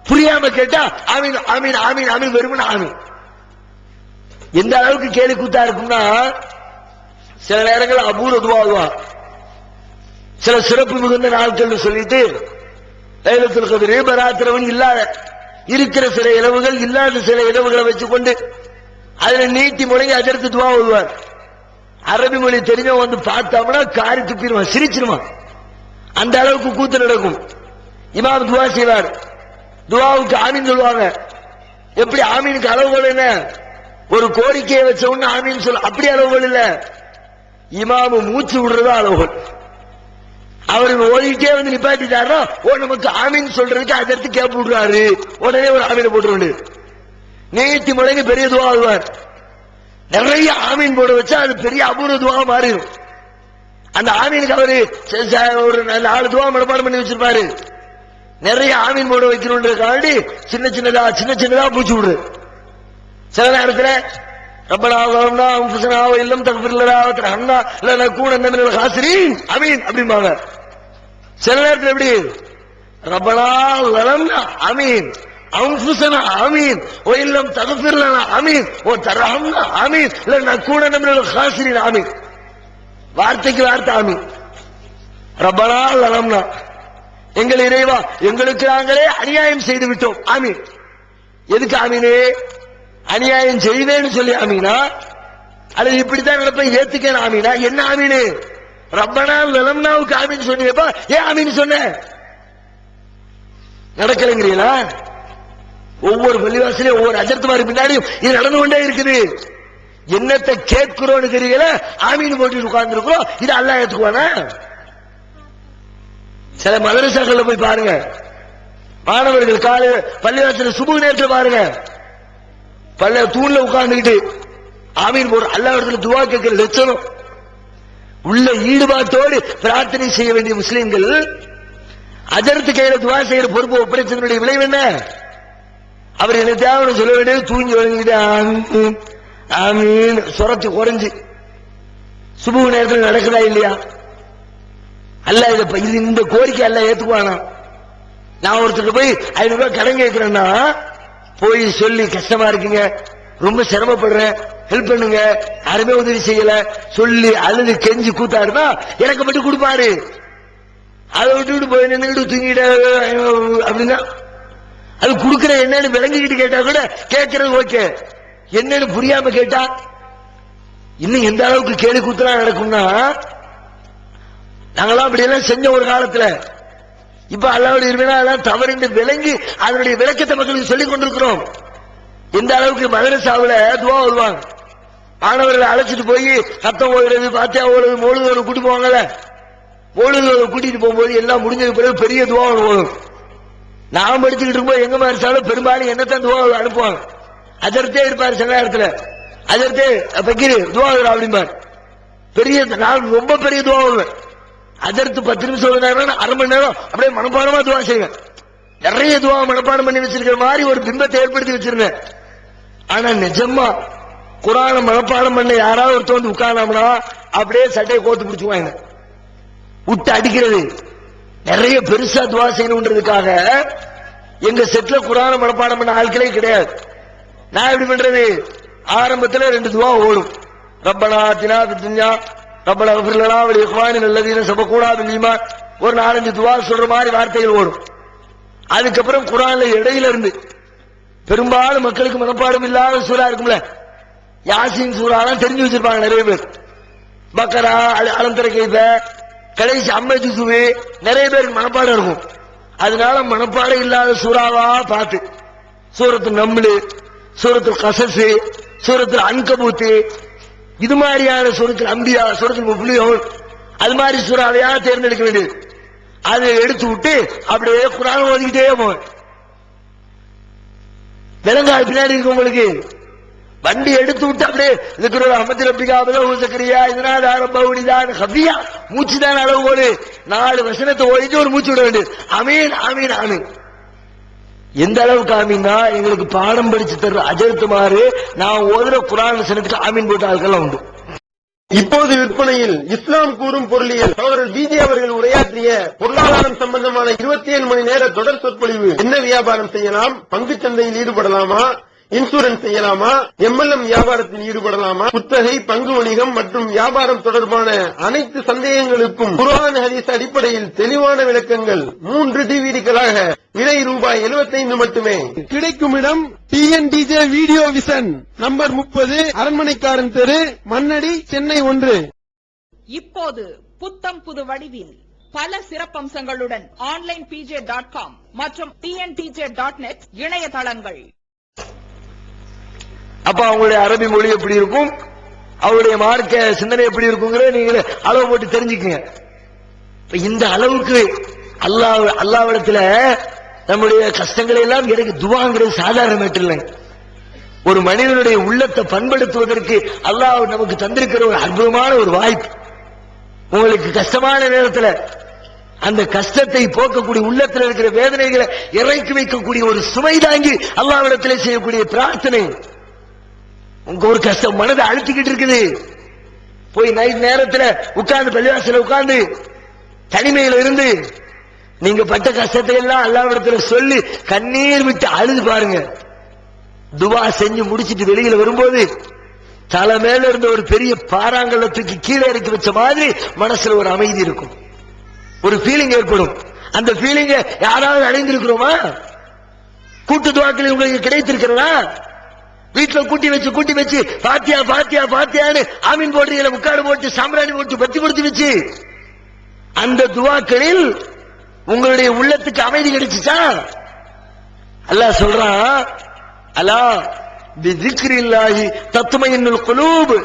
புரியாம கேட்டா ஆமீன் ஆமீன் ஆமீன் ஆமீன் வெறுமன ஆமீன். எந்த அளவுக்கு கேலி கூத்தா இருக்கும்னா, சில நேரங்கள் அபூர்வ துவா, சில சிறப்பு மிகுந்த நாட்கள் சொல்லிட்டு லைலத்துல் கத்ர் பராத்திரவன் இல்லாத இருக்கிற சில இரவுகள் இல்லாத சில இரவுகளை வச்சுக்கொண்டு அதுல நீட்டி முழங்கி அதற்கு துவா ஓதுவார். அரபி மொழி தெரிஞ்சவன் வந்து பார்த்தோம்னா காரி துப்பிடுவான், சிரிச்சிருவான். அந்த அளவுக்கு கூத்து நடக்கும். இமாம் துவா செய்வார். துவாவுக்கு ஆமீன் சொல்லுவாங்க. எப்படி ஆமீனுக்கு அளவுகள் என்ன? ஒரு கோரிக்கையை வச்ச உடனே ஆமீன் சொல்ல அப்படி அளவுகள் இல்ல. இமாமு மூச்சு விடுறதா அளவுகள். அவர் ஓடிட்டே வந்து நிப்பாட்டிட்டாரோ நமக்கு ஆமீன் சொல்றதுக்கு அதற்கு கேப் விடுறாரு, உடனே ஒரு ஆமீனை போட்டு நீட்டி முழங்கி பெரிய துவா ஆகுவார். நிறைய ஆமீன் போட வச்சா அது பெரிய அபூர்வ துவா மாறிடும். அந்த ஆமீனுக்கு அவரு ஒரு 4 துவா மனப்பாடம் பண்ணி வச்சிருப்பாரு. நிறைய ஆமீன் போட வைக்கணும்ன்றதுக்காண்டி சின்ன சின்னதா பூச்சி விடுறது. சில நேரத்தில் ரப்பனா ஸலம்னா அன்ஃபுஸனா வ இல்லம் தக்ஃபிர் லனா வ தர்ஹம்னா லனகூனன்ன மினல் காசிரீன் ஆமீன் அப்படிம்பாங்க. சில நேரத்தில் எப்படி ரப்பனா ஸலம்னா ஆமீன் அன்ஃபுஸனா ஆமீன் வ இல்லம் தக்ஃபிர் லனா ஆமீன் வ தர்ஹம்னா ஆமீன் லனகூனன்ன மினல் காசிரீன் ஆமீன். வார்த்தைக்கு வார்த்தை ஆமீன். ரப்பனா ஸலம்னா எங்கள் இறைவா எங்களுக்கு நாங்களே அநியாயம் செய்து விட்டோம் ஆமீன். எதுக்கு ஆமீனே? அநியாயம் செய்வேன்னு சொல்லி ஆமீனா அல்லது இப்படித்தான் நடப்பேன் ஏத்துக்கேன் ஆமீனா? என்ன ஆமீனு? ரப்பனா லலம்னாவுக்கு ஆமீன் சொன்னீங்கப்பா, ஏன் ஆமீன் சொன்ன? நடக்கலைங்கிறீங்களா? ஒவ்வொரு பள்ளிவாசலையும் ஒவ்வொரு அஜர்த்துமாரி பின்னாடியும் இது நடந்து கொண்டே இருக்குது. என்னத்தை கேட்கிறோன்னு தெரியல, ஆமீன் போட்டு உட்கார்ந்து இருக்கிறோம். இது அல்லாஹ் ஏத்துக்குவானா? சில மதரசாக்கள்ல போய் பாருங்க, மாணவர்கள் கால பள்ளிவாசல சுபு நேரத்தில் பாருங்க, பல தூண்ல உட்கார்ந்துக்கிட்டு ஆமீன் போற அல்லாஹ் இடத்துல துவா கேட்கிற லட்சணம் உள்ள ஈடுபாட்டோடு பிரார்த்தனை செய்ய வேண்டிய முஸ்லிம்கள் அதற்கு கையில துவா செய்யற பொறுப்பு ஒப்படைச்சதனுடைய விளைவு என்ன? அவர் என்ன தேவை சொல்ல வேண்டியது தூங்கி வழங்கிட்டு ஆமீன் ஆமீன் சுரத்து குறைஞ்சு சுபு நேரத்தில் நடக்குதா இல்லையா? அல்லாஹ் இது இந்த கோரிக்கை அல்லாஹ் ஏத்துக்குவானா? நான் ஒருத்தருக்கு போய் 500 ரூபாய் கடன் கேட்கிறேன்னா போய் சொல்லி கஷ்டமா இருக்குங்க, ரொம்ப சிரமப்படுறேன், ஹெல்ப் பண்ணுங்க, யாருமே உதவி செய்யல சொல்லி அழுது கெஞ்சி கூத்தாடுனா எனக்கு மட்டும் கொடுப்பாரு. அதை விட்டு போய் நின்றுட்டு தூங்கிட்ட அப்படின்னா அது கொடுக்கற என்னன்னு விளங்கிக்கிட்டு கேட்டா கூட கேட்கறது ஓகே, என்னன்னு புரியாம கேட்டா இன்னும் எந்த அளவுக்கு கேலி கூத்தலாம் நடக்கும்னா, நாங்களாம் அப்படி எல்லாம் செஞ்ச ஒரு காலத்துல. இப்ப அல்லாஹ்வுடைய இருமையால தவறு என்று விளங்கி அதனுடைய விளக்கத்தை மக்களுக்கு சொல்லிக் கொண்டிருக்கிறோம். எந்த அளவுக்கு மதரசாவுல துவா ஓதுவாங்க, மாணவர்களை அழைச்சிட்டு போய் சத்தம் ஓடுறது, பாத்தியா ஓடுறது, மௌலூது கூட்டி போவாங்கல்ல, மௌலூது கூட்டிட்டு போகும்போது எல்லாம் முடிஞ்சது பிறகு பெரிய துவா ஓடும். நான் படிச்சுக்கிட்டு இருக்கும்போது எங்க மதரசாவில் பெரும்பாலும் என்னத்தான் துவா அனுப்புவாங்க. அதர்த்தே இருப்பாரு சில நேரத்துல, அதர்த்தே பக்கீர் துவா அப்படிம்பார். பெரிய நான் ரொம்ப பெரிய துவா வருவேன். அதற்கு 10 நிமிஷம் அரை மணி நேரம் அப்படியே மனப்பாடமா துவா செய்வேன். நிறைய துவா மனப்பாடம் பண்ணி வச்சிருக்கிற மாதிரி ஒரு பிம்பத்தை ஏற்படுத்தி வச்சிருந்தேன். ஆனா நிஜமா குரான மனப்பாடம் பண்ண யாராவது ஒருத்தர் வந்து உட்கார்ந்தோம்னா அப்படியே சட்டையை கோத்து பிடிச்சுவாங்க, விட்டு அடிக்கிறது. நிறைய பெருசா துவா செய்யணும்ன்றதுக்காக எங்க செட்ல குரான மனப்பாடம் பண்ண ஆட்களே கிடையாது. நான் எப்படி பண்றது? ஆரம்பத்துல 2 துவா ஓடும். ரப்பனா ஆத்தினா ஃபித் துன்யா ரப்பனா இக்ஃபிர் லனா வ லிஇக்வானினா அல்லதீன சபகூனா பில் ஈமான் ஒரு 4-5 துவா சொல்ற மாதிரி வார்த்தைகள் ஓடும். அதுக்கப்புறம் குர்ஆன்ல இடையில இருந்து பெரும்பாலும் மக்களுக்கு மனப்பாடம் இல்லாத சூரா இருக்கும்ல, யாசீன் சூராலாம் தெரிஞ்சு வச்சிருப்பாங்க நிறைய பேர். பக்கரா, அலம் தர கைஃப, கடைசி அம்மா ஜுஸுவே நிறைய பேருக்கு மனப்பாடம் இருக்கும். அதனால மனப்பாடம் இல்லாத சூறாவா பார்த்து சூரத்துல் நம்ல், சூரத்துல் கஸஸ், சூரத்துல் அன்கபூத், இது மாதிரியான சூரத்துல் அம்பியா, சூரத்துல் முஃப்லிஹூன், அது மாதிரி சூறாவையா தேர்ந்தெடுக்க வேண்டியது. அதை எடுத்து விட்டு அப்படியே குர்ஆன் ஓதிக்கிட்டே போவேன். விலங்கால் பின்னாடி இருக்கு உங்களுக்கு வண்டி எடுத்து விட்டு அப்படியே இதுக்கு அமதி ரப்பிகாபதோ ஊசக்கரியா இதனால ஆரம்பவுடிதான் ஹபியா மூச்சுதான் அளவுகோடு 4 வசனத்தை ஓடிட்டு ஒரு மூச்சு விட வேண்டியது. அமீன் அமீன் ஆமீன். எந்த அளவுக்கு ஆமீன்னா எங்களுக்கு பாடம் படிச்சு தர்ற அஜர்த்துமாறு நான் ஓதுற குர்ஆன் வசனத்துக்கு ஆமீன் போட்ட ஆட்கள் உண்டு. இப்போது விற்பனையில் இஸ்லாம் கூறும் பொருளியல் சகோதரர் பிஜே அவர்கள் உரையாற்றிய பொருளாதாரம் சம்பந்தமான 27 மணி நேர தொடர் சொற்பொழிவு. என்ன வியாபாரம் செய்யலாம், பங்குச் சந்தையில் ஈடுபடலாமா, இன்சூரன்ஸ் செய்யலாமா, MLM வியாபாரத்தில் ஈடுபடலாமா, குத்தகை, பங்கு வணிகம் மற்றும் வியாபாரம் தொடர்பான அனைத்து சந்தேகங்களுக்கும் குர்ஆன் ஹதீஸ் அடிப்படையில் தெளிவான விளக்கங்கள் 3 டிவிடிகளாக விலை ரூபாய் 75 மட்டுமே. கிடைக்கும் இடம் TNTJ வீடியோ விஷன், நம்பர் 30, அரண்மனைக்காரன் தெரு, மண்ணடி, சென்னை 1. இப்போது புத்தம் புது வடிவில் பல சிறப்பம்சங்களுடன் onlinepj.com மற்றும் tntj.net இணையதளங்கள். அப்ப அவங்களுடைய அரபி மொழி எப்படி இருக்கும், அவருடைய மார்க்க சிந்தனை எப்படி இருக்குங்கிறத நீங்க அளவு போட்டு தெரிஞ்சுக்கங்க. இந்த அளவுக்கு அல்லாஹ்விடத்துல நம்முடைய கஷ்டங்களை எல்லாம் எனக்கு துவாங்கிறது சாதாரண மேட்டர் இல்லைங்க. ஒரு மனிதனுடைய உள்ளத்தை பண்படுத்துவதற்கு அல்லாஹ் நமக்கு தந்திருக்கிற ஒரு அற்புதமான ஒரு வாய்ப்பு. உங்களுக்கு கஷ்டமான நேரத்தில் அந்த கஷ்டத்தை போக்கக்கூடிய உள்ளத்தில் இருக்கிற வேதனைகளை இறக்கி வைக்கக்கூடிய ஒரு சுமை தாங்கி அல்லாஹ்விடத்திலே செய்யக்கூடிய பிரார்த்தனை. உங்க ஒரு கஷ்டம் மனதை அழுத்திக்கிட்டு இருக்குது, போய் நைட் நேரத்தில் உட்கார்ந்து பள்ளிவாசல உட்கார்ந்து தனிமையில இருந்து நீங்க பட்ட கஷ்டத்தை எல்லாம் அல்லாஹ்விடத்துல சொல்லி கண்ணீர் விட்டு அழுது பாருங்க. துவா செஞ்சு முடிச்சிட்டு வெளியில வரும்போது தலை மேல இருந்த ஒரு பெரிய பாறாங்கல்லத்துக்கு கீழே இறக்கி வச்ச மாதிரி மனசுல ஒரு அமைதி இருக்கும், ஒரு ஃபீலிங் ஏற்படும். அந்த ஃபீலிங்க யாராவது அடைந்திருக்கிறோமா? கூட்டு துவாக்கள் உங்களுக்கு கிடைத்திருக்கிறதா? வீட்டுல கூட்டி வச்சு பாத்தியா பாத்தியா பாத்தியான்னு ஆமீன் போடுறீங்களா, முக்காடு போட்டு சாம்பிராணி போட்டு பத்தி கொடுத்து வச்சு அந்த துவாக்களில் உங்களுடைய உள்ளத்துக்கு அமைதி கிடைச்சுச்சா? அல்லாஹ் சொல்றான், அலா பிதிக்ரில்லாஹி தத்மையின்னுல் குலூப்,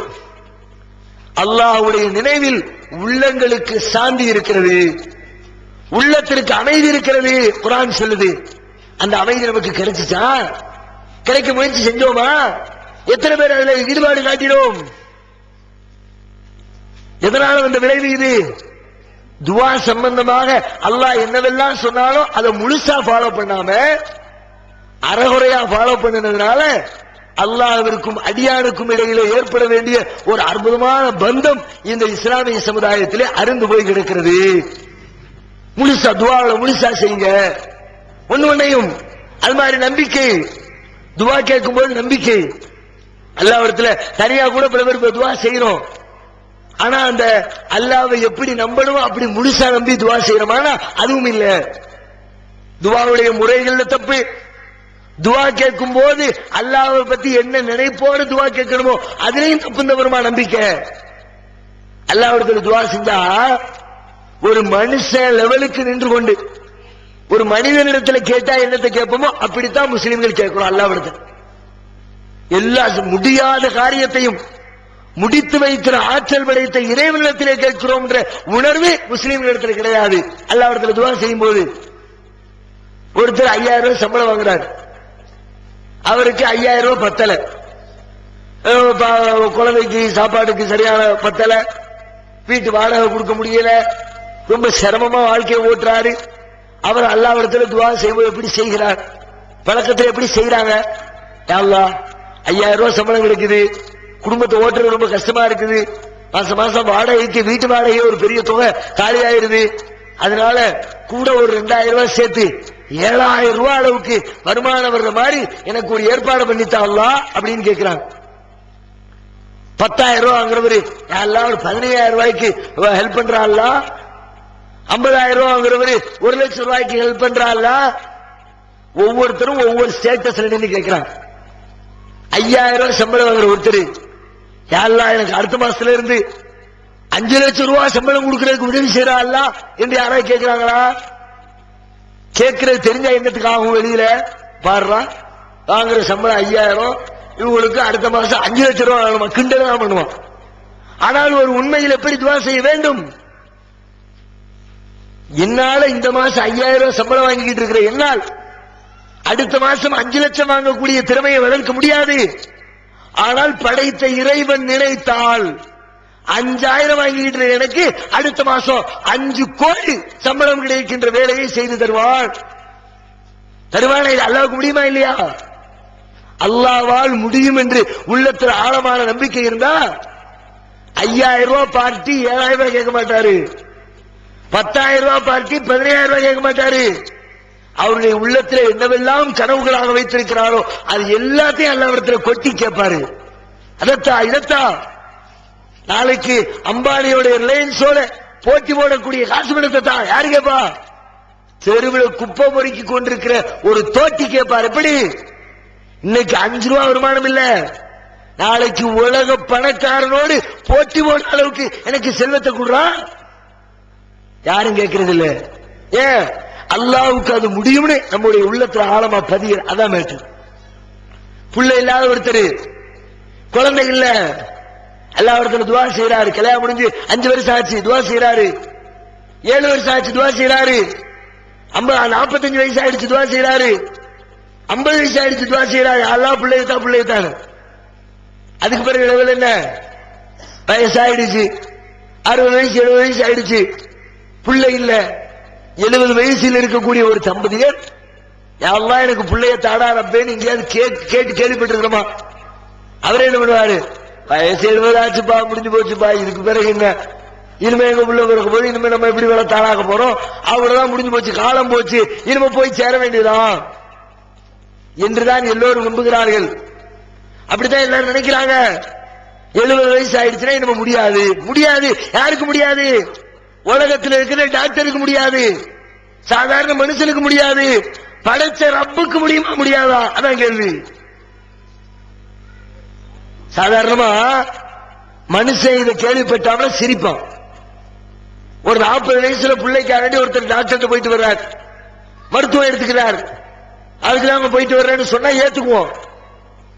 அல்லாஹ்வுடைய நினைவில் உள்ளங்களுக்கு சாந்தி இருக்கிறது, உள்ளத்திற்கு அமைதி இருக்கிறது குர்ஆன் சொல்லுது. அந்த அமைதி நமக்கு கிடைச்சுச்சா? கிடைக்க முயற்சி செஞ்சோமா? எத்தனை பேர் அதில் ஈடுபாடு காட்டினோம்? எதனால அந்த விளைவு இது? துவா சம்பந்தமாக அல்லாஹ் என்னவெல்லாம் சொன்னாலும் அதை முழுசா ஃபாலோ பண்ணாம அறகுறையா ஃபாலோ பண்ணினதுனால அல்லாஹ்விற்கும் அடியானுக்கும் இடையில ஏற்பட வேண்டிய ஒரு அற்புதமான பந்தம் இந்த இஸ்லாமிய சமுதாயத்திலே அருந்து போய் கிடக்கிறது. முழுசா துவாவில் முழுசா செய்யுங்க. ஒன்னையும் அது மாதிரி நம்பிக்கை, துவா கேட்கும் போது நம்பிக்கை. அல்லாஹ்விடத்துல தனியா கூட பல பேர் துவா செய்யறோம், ஆனா அந்த அல்லாஹ்வை எப்படி நம்பணுமோ அப்படி முழுசா நம்பி துவா செய்யறோமானா அதுவும் இல்ல. துவாவுடைய முறைகள்ல தப்பு. துவா கேட்கும் போது அல்லாஹ்வை பத்தி என்ன நினைப்போடு துவா கேட்கணுமோ அதுலயும் தப்பு தவறுமா நம்பிக்கை. அல்லாஹ்விடத்துல துவா செஞ்சா ஒரு மனுஷன் லெவலுக்கு நின்று கொண்டு ஒரு மனிதனிடத்துல கேட்டா என்னத்தை கேட்போமோ அப்படித்தான் முஸ்லிம்கள் கேட்கணும். அல்லாஹ்விடத்துல எல்லா முடியாத காரியத்தையும் முடித்து வைக்கிற ஆற்றல் படைத்த இறைவனிடத்திலே கேட்கிறோம் என்ற உணர்வு முஸ்லிம்களிடத்தில் கிடையாது. அல்லாஹ்விடத்துல துவா செய்யும் போது ஒருத்தர் 5000 ரூபாய் சம்பளம் வாங்குறாரு, அவருக்கு 5000 ரூபாய் பத்தல, குழந்தைக்கு சாப்பாட்டுக்கு சரியான பத்தல, வீட்டு வாடகை கொடுக்க முடியல, ரொம்ப சிரமமா வாழ்க்கையை ஓட்டுறாரு. அவர் அல்லாஹ்விடத்துல துவா செய்வது எப்படி செய்கிறார்? பழக்கத்தில் எப்படி செய்யறாங்க? யா அல்லாஹ் 5000 ரூபாய் சம்பளம் கிடைக்குது, குடும்பத்தை ஓட்டுறது ரொம்ப கஷ்டமா இருக்குது, மாசம் வாடகைக்கு வீட்டு வாடகை ஒரு பெரிய தொகை காலி ஆயிருது, அதனால கூட ஒரு 2000 ரூபாய் சேர்த்து 7000 ரூபாய் அளவுக்கு வருமானம் வர்ற மாதிரி எனக்கு ஒரு ஏற்பாடு பண்ணித்தா அல்லாஹ் அப்படின்னு கேட்கிறாங்க. 10,000 ரூபாய் வாங்குறவரு எல்லாம் ஒரு 15,000 ரூபாய்க்கு ஹெல்ப் பண்றாள். 50,000 ரூபாய் வாங்குறவரு 1,00,000 ரூபாய்க்கு ஹெல்ப் பண்றாள். ஒவ்வொருத்தரும் ஒவ்வொரு ஸ்டேட்டஸ்ல நின்று கேட்கிறாங்க. 5,000 ரூபாய் சம்பளம் வாங்குற ஒருத்தர் யாரெல்லாம் எனக்கு அடுத்த மாசத்துல இருந்து 5,00,000 ரூபாய் சம்பளம் கொடுக்கறதுக்கு உதவி செய்யறா என்று யாராவது கேட்கிறாங்களா? கேட்கறது தெரிஞ்சா என்னத்துக்கு ஆகும்? வெளியில பாடுறா வாங்குற சம்பளம் 5,000, இவங்களுக்கு அடுத்த மாசம் 5,00,000 ரூபாய் கிண்டல் தான் பண்ணுவான். ஆனால் ஒரு உண்மையில் எப்படி துவா செய்ய வேண்டும்? என்னால இந்த மாசம் 5,000 ரூபாய் சம்பளம் வாங்கிக்கிட்டு இருக்கிற என்னால் அடுத்த மாசம் 5,00,000 வாங்கக்கூடிய திறமையை வளர்க்க முடியாது. ஆனால் படைத்த இறைவன் நினைத்தால் 5000 வாங்கிட்டு எனக்கு அடுத்த மாசம் 5 கோடி சம்பளம் கிடைக்கின்ற வேலையை செய்து தருவான். தருவான இது அல்லாஹ்வுக்கு முடியுமா இல்லையா? அல்லாஹ்வால் முடியும் என்று உள்ளத்தில் ஆழமான நம்பிக்கை இருந்தா 5000 ரூபாய் பார்ட்டி 7000 ரூபாய் கேட்க மாட்டாரு. 10,000 ரூபாய் பார்ட்டி 15,000 ரூபாய் கேட்க மாட்டாரு. அவருடைய உள்ளத்தில் என்னவெல்லாம் கனவுகளாக வைத்திருக்கிறாரோ அது எல்லாத்தையும் அல்லாஹ்விடத்தில் கொட்டி கேட்பாரு. அதத்தா இதத்தா நாளைக்கு அம்பானியோட ரிலையன்ஸோட போட்டி போடக்கூடிய காசு பணத்தை யாரு கேட்பா? தெருவில் குப்பை பொறுக்கி கொண்டிருக்கிற ஒரு தோட்டி கேட்பார். எப்படி இன்னைக்கு 5 ரூபாய் வருமானம் இல்ல, நாளைக்கு உலக பணக்காரனோடு போட்டி போடுற அளவுக்கு எனக்கு செல்வத்தை கொடுறான், யாரும் கேட்கறது இல்ல. ஏன்? அல்லாஹ்வுக்கு அது முடியும்னு நம்முடைய உள்ளத்துல ஆழமா பதிய. அதான் மேட்டு. பிள்ளை இல்லாத ஒருத்தர், குழந்தை இல்ல, அல்லாஹ் ஒருத்தர் துவா செய்யறாரு. கல்யாணம் முடிஞ்சு 5 வருஷம் ஆச்சு, துவா செய்யறாரு. 7 வருஷம் ஆச்சு, துவா செய்யறாரு. 45 வயசு ஆயிடுச்சு, துவா செய்யறாரு. 50 வயசு ஆயிடுச்சு, துவா செய்யறாரு. அல்லாஹ் பிள்ளைதான். அதுக்கு பிறகு லெவல் என்ன? வயசாயிடுச்சு, 60 வயசு 70 வயசு ஆயிடுச்சு, பிள்ளை இல்ல. 70 வயசில் இருக்கக்கூடிய ஒரு தம்பதியர், யா அல்லாஹ் எனக்கு பிள்ளைய தாடா ரப்பேன்னு எங்கேயாவது கேட்டு கேள்விப்பட்டிருக்கிறோமா? அவரே என்ன பண்ணுவாரு? வயசு 70 ஆச்சுப்பா, முடிஞ்சு போச்சுப்பா, இதுக்கு பிறகு என்ன, இனிமே எங்க பிள்ளை பிறக்க போது, இனிமே நம்ம எப்படி வேலை தாளாக போறோம், அவ்வளவுதான், முடிஞ்சு போச்சு, காலம் போச்சு, இனிமே போய் சேர வேண்டியதுதான் என்றுதான் எல்லோரும் நம்புகிறார்கள். அப்படித்தான் எல்லாரும் நினைக்கிறாங்க. 70 வயசு ஆயிடுச்சுன்னா இனிமே முடியாது. யாருக்கு முடியாது? உலகத்தில் இருக்கிற டாக்டருக்கு முடியாது, சாதாரண மனுஷனுக்கு முடியாது, படைச்ச ரப்புக்கு முடியுமா முடியாதா? அதான் கேள்வி. சாதாரணமா மனுஷன் இதை கேள்விப்பட்டாம சிரிப்பான். ஒரு 40 வயசுல பிள்ளைக்காண்டி ஒருத்தர் டாக்டர் போயிட்டு வர்றார், மருத்துவம் எடுத்துக்கிறார், அதுக்கு நாங்க போயிட்டு வர்றேன்னு சொன்னா ஏத்துக்குவோம்.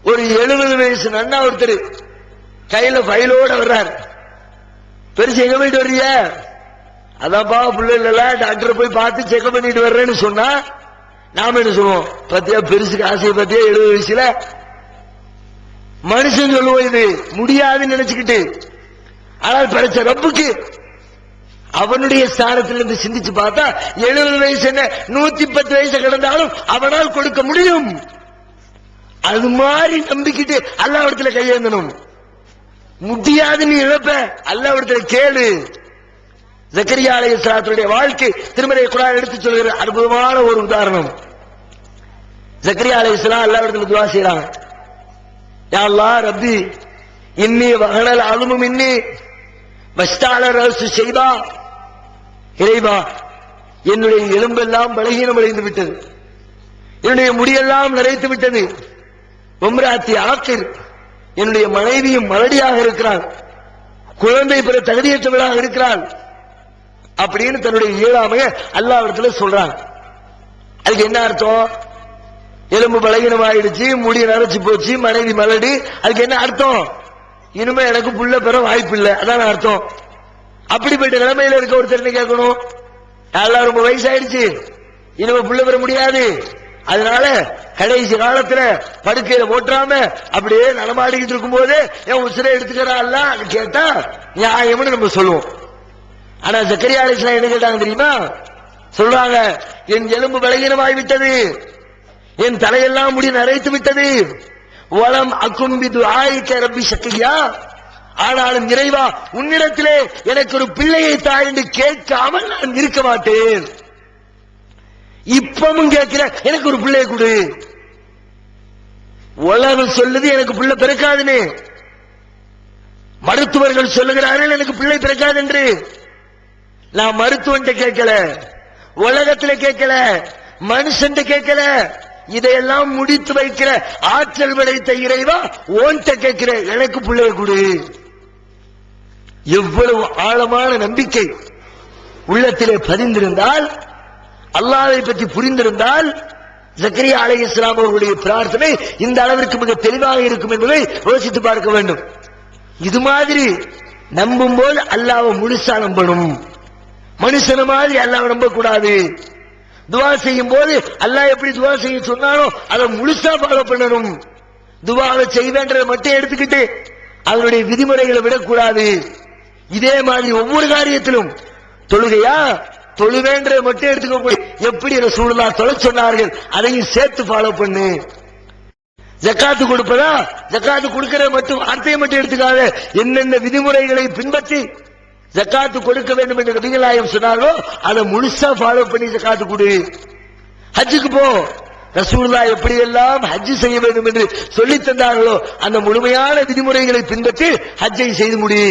ஒரு 70 வயசு நன்னா ஒருத்தர் கையில ஃபைலோட வர்றார், பெருசு எங்க போயிட்டு வர்றீங்க? அதான்ப்பா பிள்ளைல டாக்டர் போய் பார்த்து செக்அப் பண்ணிட்டு வர்றேன்னு சொன்னா நாம என்ன சொல்லுவோம்? பத்தியா பெருசுக்கு ஆசையை பத்தியா 70 வயசுல மனுஷன் சொல்லுவோம் இது முடியாதுன்னு நினைச்சுக்கிட்டு. ஆனால் படைச்ச ரப்புக்கு அவனுடைய ஸ்தானத்திலிருந்து சிந்திச்சு பார்த்தா 70 வயசு என்ன 110 வயசு கிடந்தாலும் அவனால் கொடுக்க முடியும். அது மாதிரி நம்பிக்கிட்டு அல்லாஹ்விடத்துல கையேந்தணும். முடியாதுன்னு இழப்ப அல்லாஹ்விடத்துல கேளு. ஜக்கரியா அலைஹிஸ்ஸலாத்துடைய வாழ்க்கை திருமறை குர்ஆன் எடுத்து சொல்கிற அற்புதமான ஒரு உதாரணம். ஜக்கரியா அலைஹிஸ்ஸலாம் அல்லாஹ்விடத்துல துஆ செய்றாங்க. யா அல்லாஹ் ரப்பி இன்னி வஹனல் அல்மு மின்னி வஸ்தால ரஸு ஷைபா. இறைவா, என்னுடைய எலும்பெல்லாம் பலகீனம் அடைந்து விட்டது, என்னுடைய முடியெல்லாம் நரைத்து விட்டது. உம்ராத்தி ஆக்கிர், என்னுடைய மனைவியும் மலடியாக இருக்கிறாள், குழந்தை பெற தகுதியற்றவளாக இருக்கிறாள் அப்படின்னு தன்னுடைய இயலாமைய அல்லாஹ்விடத்துல சொல்றாங்க. அதுக்கு என்ன அர்த்தம்? எலும்பு பலகீனம் ஆயிடுச்சு, முடி நரைச்சு போச்சு, மனைவி மலடி, அதுக்கு என்ன அர்த்தம்? இனிமே எனக்கு புள்ள பெற வாய்ப்பு இல்லை, அதான் அர்த்தம். அப்படிப்பட்ட நிலைமையில இருக்க ஒருத்தர் கேட்கணும், எல்லாம் ரொம்ப வயசாயிடுச்சு, இனிமே புள்ள பெற முடியாது, அதனால கடைசி காலத்துல படுக்கையில போட்டுறாம அப்படியே நடமாடிக்கிட்டு இருக்கும் போது என் உசிரை எடுத்துக்கிறாள் கேட்டா நியாயம்னு நம்ம சொல்லுவோம். ஆனா ஜக்கரியா அலைஹிஸ்ஸலாம் என்ன கேட்டாங்க தெரியுமா? சொல்றாங்க, என் எலும்பு பலகீனமாய் விட்டது, என் தலையெல்லாம் முடி நரைத்து விட்டது, வலம் அகும்பி துஆயிக ரப்பி ஷக்கியா, ஆனாலும் இறைவா உன்னிடத்திலே எனக்கு ஒரு பிள்ளையை தாய் என்று கேட்காமல் நான் இருக்க மாட்டேன். இப்பவும் கேட்கிற எனக்கு ஒரு பிள்ளையை கொடு. உலகம் சொல்லுது எனக்கு பிள்ளை பிறக்காதுன்னு, மருத்துவர்கள் சொல்லுகிறார்கள் எனக்கு பிள்ளை பிறக்காது என்று. நான் மருத்துவன்ட்ட கேட்கல, உலகத்துல கேட்கல, மனுஷன் கேட்கல, இதையெல்லாம் முடித்து வைக்கிற ஆற்றல் படைத்த இறைவா ஓன்ட்ட கேட்கிற எனக்கு பிள்ளையை கொடு. எவ்வளவு ஆழமான நம்பிக்கை உள்ளத்திலே பதிந்திருந்தால், அல்லாஹ்வை பற்றி புரிந்திருந்தால், ஜக்கரியா அலைஹிஸ்ஸலாம் அவர்களுடைய பிரார்த்தனை இந்த அளவிற்கு மிக தெளிவாக இருக்கும் என்பதை யோசித்து பார்க்க வேண்டும். இது மாதிரி நம்பும் போது அல்லாஹ்வை முழுசா நம்பணும், மனுஷன மாதிரி அல்லாஹ்வை நம்ப கூடாது. துஆ செய்யும் போது அல்லாஹ் எப்படி துஆ செய்ய சொன்னாலும் அதை முழுசா ஃபாலோ பண்ணணும். துவாவை செய்வேன்றதை மட்டும் எடுத்துக்கிட்டு அதனுடைய விதிமுறைகளை விடக்கூடாது. இதே மாதிரி ஒவ்வொரு காரியத்திலும் தொழுகையா தொழுவேன்றதை மட்டும் எடுத்துக்க, எப்படி ரசூலுல்லாஹ் தொழ சொன்னார்கள் அதையும் சேர்த்து ஃபாலோ பண்ணு. ஜக்காத்து கொடுப்பதா ஜக்காத்து கொடுக்கிற மட்டும் வார்த்தையை மட்டும் எடுத்துக்காத, என்னென்ன விதிமுறைகளை பின்பற்றி ஜக்காத்து கொடுக்க வேண்டும் என்று நபிகள் நாயகம் சொன்னார்களோ அதை முழுசா ஃபாலோ பண்ணி ஜக்காத்து கொடு. ஹஜ்ஜுக்கு போ, ரசூலுல்லாஹ் எப்படி எல்லாம் ஹஜ் செய்ய வேண்டும் என்று சொல்லி தந்தார்களோ அந்த முழுமையான விதிமுறைகளை பின்பற்றி ஹஜ்ஜை செய்து முடி,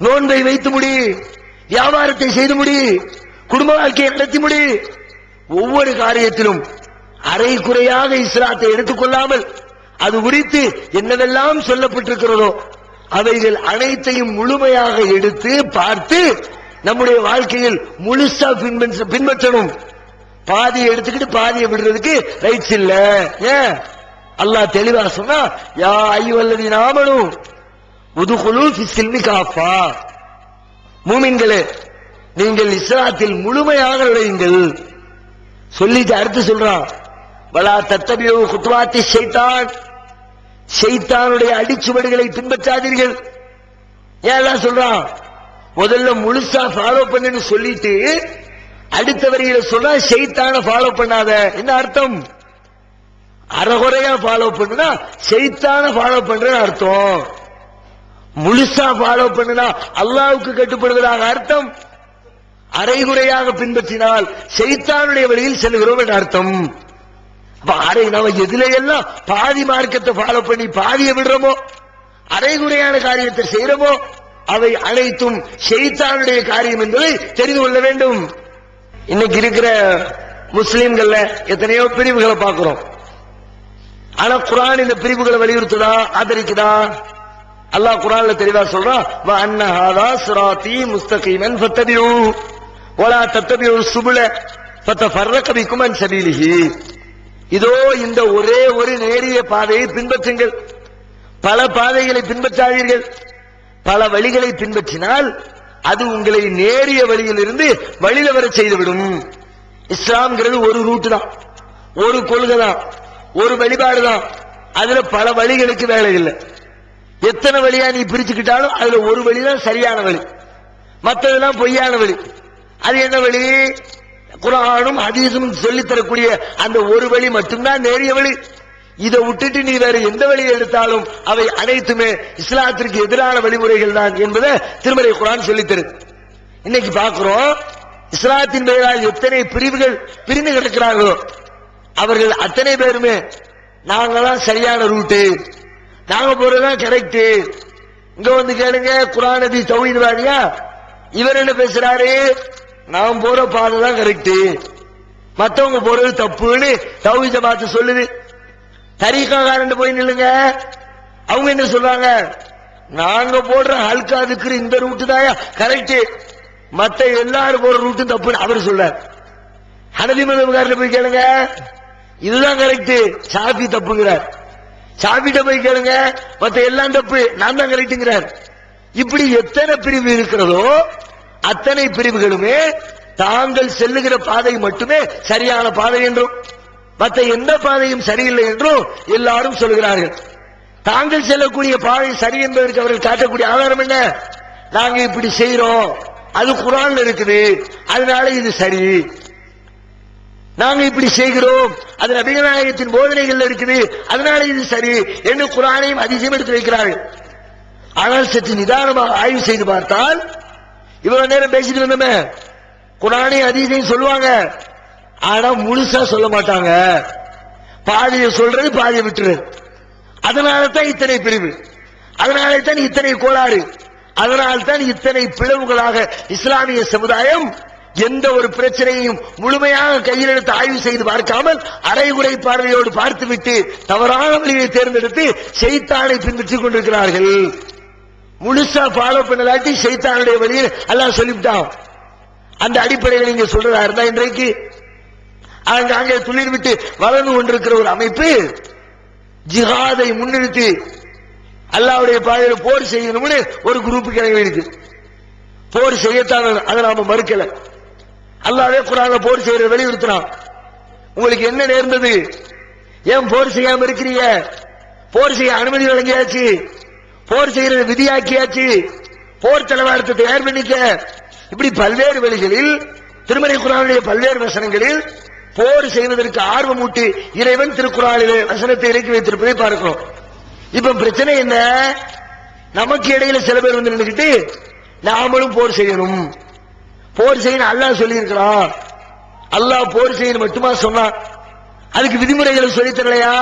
நோன்பை வைத்து முடி, வியாபாரத்தை செய்து முடி, குடும்ப வாழ்க்கையை நடத்தி முடி. ஒவ்வொரு காரியத்திலும் அரை குறையாக இஸ்லாத்தை எடுத்துக்கொள்ளாமல் அது குறித்து என்னவெல்லாம் சொல்லப்பட்டிருக்கிறதோ அவைகள் அனைத்தையும் முழுமையாக எடுத்து பார்த்து நம்முடைய வாழ்க்கையில் முழுசா பின்பற்றணும். பாதியை எடுத்துக்கிட்டு பாதியை விடுறதுக்கு ரைட்ஸ் இல்ல. ஏன் அல்லாஹ் தெளிவா சொன்னா, யா அய்யுஹல்லதீன ஆமனூ உதுகுலூ ஃபிஸ்ஸில்மி காஃபா, மூமின்களே நீங்கள் இஸ்லாத்தில் முழுமையாக நுழையுங்கள் சொல்லிட்டு அடுத்து சொல்றான், வலா தத்தபியூ குத்வாத்தி ஷைத்தான், ஷைத்தானுடைய அடிச்சுவடுகளை பின்பற்றாதீர்கள். ஏன் சொல்றான்? முதல்ல முழுசா ஃபாலோ பண்ணுன்னு சொல்லிட்டு அடுத்த வரியில சொன்னா ஷைத்தான ஃபாலோ பண்ணாத. என்ன அர்த்தம்? அறகுறையா ஃபாலோ பண்ணுனா ஷைத்தான ஃபாலோ பண்றன்னு அர்த்தம். முழுசா ஃபாலோ பண்ணுனா அல்லாஹ்வுக்கு கட்டுப்படுவதாக அர்த்தம். அரைகுறையாக பின்பற்றினால் ஷைத்தானுடைய வழியில் செல்கிறோம் என்ற அர்த்தம். நம்ம எதுல எல்லாம் பாதி மார்க்கத்தை ஃபாலோ பண்ணி பாதியை விடுறோமோ, அரைகுறையான காரியத்தை செய்யறோமோ அவை அனைத்தும் ஷைத்தானுடைய காரியம் என்பதை தெரிந்து கொள்ள வேண்டும். இன்னைக்கு இருக்கிற முஸ்லிம்கள்ல எத்தனையோ பிரிவுகளை பார்க்கிறோம். ஆனா குர்ஆன் இந்த பிரிவுகளை வலியுறுத்துதா, ஆதரிக்குதா? அல்லாஹ் குர்ஆன்ல தெளிவா சொல்றான், வ அன்ன ஹாதா சிராத்தி முஸ்தகீமன் ஃபத்தபியூ வலா தத்தபியூ சுபுல ஃபதஃபர்ரக பிகும் அன் சபீலிஹி. இதோ இந்த ஒரே ஒரு நேரிய பாதையை பின்பற்றுங்கள், பல பாதைகளை பின்பற்றாதீர்கள். பல வழிகளை பின்பற்றினால் அது உங்களை நேரிய வழியில் இருந்து வழியில வர செய்துவிடும். இஸ்லாம்ங்கிறது ஒரு ரூட்டு தான், ஒரு கொள்கை தான், ஒரு வழிபாடு தான். அதுல பல வழிகளுக்கு வேலை இல்லை. எத்தனை வழியா நீ பிரிச்சுக்கிட்டாலும் அதுல ஒரு வழிதான் சரியான வழி, மற்றதெல்லாம் பொய்யான வழி. அது என்ன வழி? குர்ஆனும் ஹதீஸும் சொல்லித் தரக்கூடிய அந்த ஒரு வழி மட்டும்தான் நேரிய வழி. இதை விட்டுட்டு நீ வேற எந்த வழியை எடுத்தாலும் அவை அனைத்துமே இஸ்லாத்திற்கு எதிரான வழிமுறைகள் தான் என்பதை திருமறை குர்ஆன் சொல்லித் தருது. இன்னைக்கு பார்க்கிறோம், இஸ்லாத்தின் பெயரால் எத்தனை பிரிவுகள் பிரிந்து கிடக்கிறார்களோ அவர்கள் அத்தனை பேருமே நாங்களாம் சரியான ரூட்டு, நாங்க போறதுதான் கரெக்ட். இங்க வந்து கேளுங்க, குர்ஆன் ஹதீஸ் தௌஹீத்வாதியா இவர் என்ன பேசுறாரு? நாம் போற பாதை தான் கரெக்ட், மத்தவங்க போறது தப்புன்னு தௌஹீத் ஜமாத் சொல்லுது. தரீகாக்காரன் போய் நில்லுங்க, அவங்க என்ன சொல்றாங்க? நாங்க போடுற ஹல்கா திக்ர் இந்த ரூட்டு தான் கரெக்ட், மத்த எல்லாரும் போற ரூட்டு தப்புன்னு அவர் சொல்றார். ஹனபி மதம்காரன் போய் கேளுங்க, இதுதான் கரெக்ட், ஷாஃபி தப்புங்கிறார். ஷாஃபிட்ட போய் கேளுங்க, மத்த எல்லாம் தப்பு, நான் தான் கரெக்ட்ங்கிறார். இப்படி எத்தனை பிரிவு இருக்கிறதோ அத்தனை பிரிவுகளுமே தாங்கள் செல்லுகிற பாதை மட்டுமே சரியான பாதை என்றும் மற்ற எந்த பாதையும் சரியில்லை என்றும் எல்லாரும் சொல்கிறார்கள். தாங்கள் செல்லக்கூடிய பாதை சரி என்பதற்கு அவர்கள் காட்டக்கூடிய ஆதாரம் என்ன? நாங்க இப்படி செய்யறோம், அது குர்ஆன்ல இருக்குது, அதனால இது சரி. நாங்க இப்படி செய்கிறோம், அது நபிகள் நாயகத்தின் போதனைகள் இருக்குது, அதனால இது சரி என்று குர்ஆனையும் ஹதீஸையும் எடுத்து வைக்கிறார்கள். ஆனால் சற்று நிதானமாக ஆய்வு செய்து பார்த்தால், இவ்வளவு நேரம் பேசிட்டு வந்தோமே, குர்ஆனையும் ஹதீஸையும் சொல்லுவாங்க, ஆனா முழுசா சொல்ல மாட்டாங்க. பாதியை சொல்றது, பாதியை விட்டுறது. அதனால தான் இத்தனை பிரிவு, அதனால தான் இத்தனை கோளாறு, அதனால தான் இத்தனை பிளவுகளாக இஸ்லாமிய சமுதாயம் எந்த ஒரு பிரச்சனையும் முழுமையாக கையில் எடுத்து ஆய்வு செய்து பார்க்காமல் அரைகுறை பார்வையோடு பார்த்துவிட்டு தவறான வழியை தேர்ந்தெடுத்து ஷைத்தானை பின்பற்றிக் கொண்டிருக்கிறார்கள். முழுசா ஃபாலோ பண்ணலாட்டி ஷைத்தானுடைய வழியை அல்லாஹ் சொல்லிவிட்டான். அந்த அடிப்படையில் நீங்க சொல்றதா இருந்தா இன்றைக்கு அங்கே துளிர் விட்டு வளர்ந்து கொண்டிருக்கிற ஒரு அமைப்பு ஜிஹாதை முன்னிறுத்தி அல்லாஹ்வுடைய பாதையில் போர் செய்யணும்னு ஒரு குரூப் கிளம்பி இருக்கு. போர் செய்யத்தான், அதை நாம மறுக்கல. அல்லாஹ்வே குர்ஆன்ல போர் செய்யற வலியுறுத்தினான். உங்களுக்கு என்ன நேர்ந்தது? ஏன் போர் செய்யாம இருக்கிறீங்க? போர் செய்ய அனுமதி வழங்கியாச்சு, போர் செய்யறது விதியாக்கியாச்சு, போர் தளவாடத்தை தயார் பண்ணிக்க. இப்படி பல்வேறு வழிகளில் திருமறை குர்ஆனுடைய பல்வேறு வசனங்களில் போர் செய்வதற்கு ஆர்வமூட்டி இறைவன் திருக்குர்ஆனிலே வசனத்தை இறக்கி வைத்திருப்பதை பார்க்கிறோம். இப்ப பிரச்சனை என்ன? நமக்கு இடையில சில பேர் வந்து நின்றுக்கிட்டு நாமளும் போர் செய்யணும், போர் செய்யணும் அல்லாஹ் சொல்லி இருக்கிறான், அல்லாஹ் போர் செய்யணும் மட்டுமா சொன்னான், அதுக்கு விதிமுறைகளை சொல்லித் தரலையா?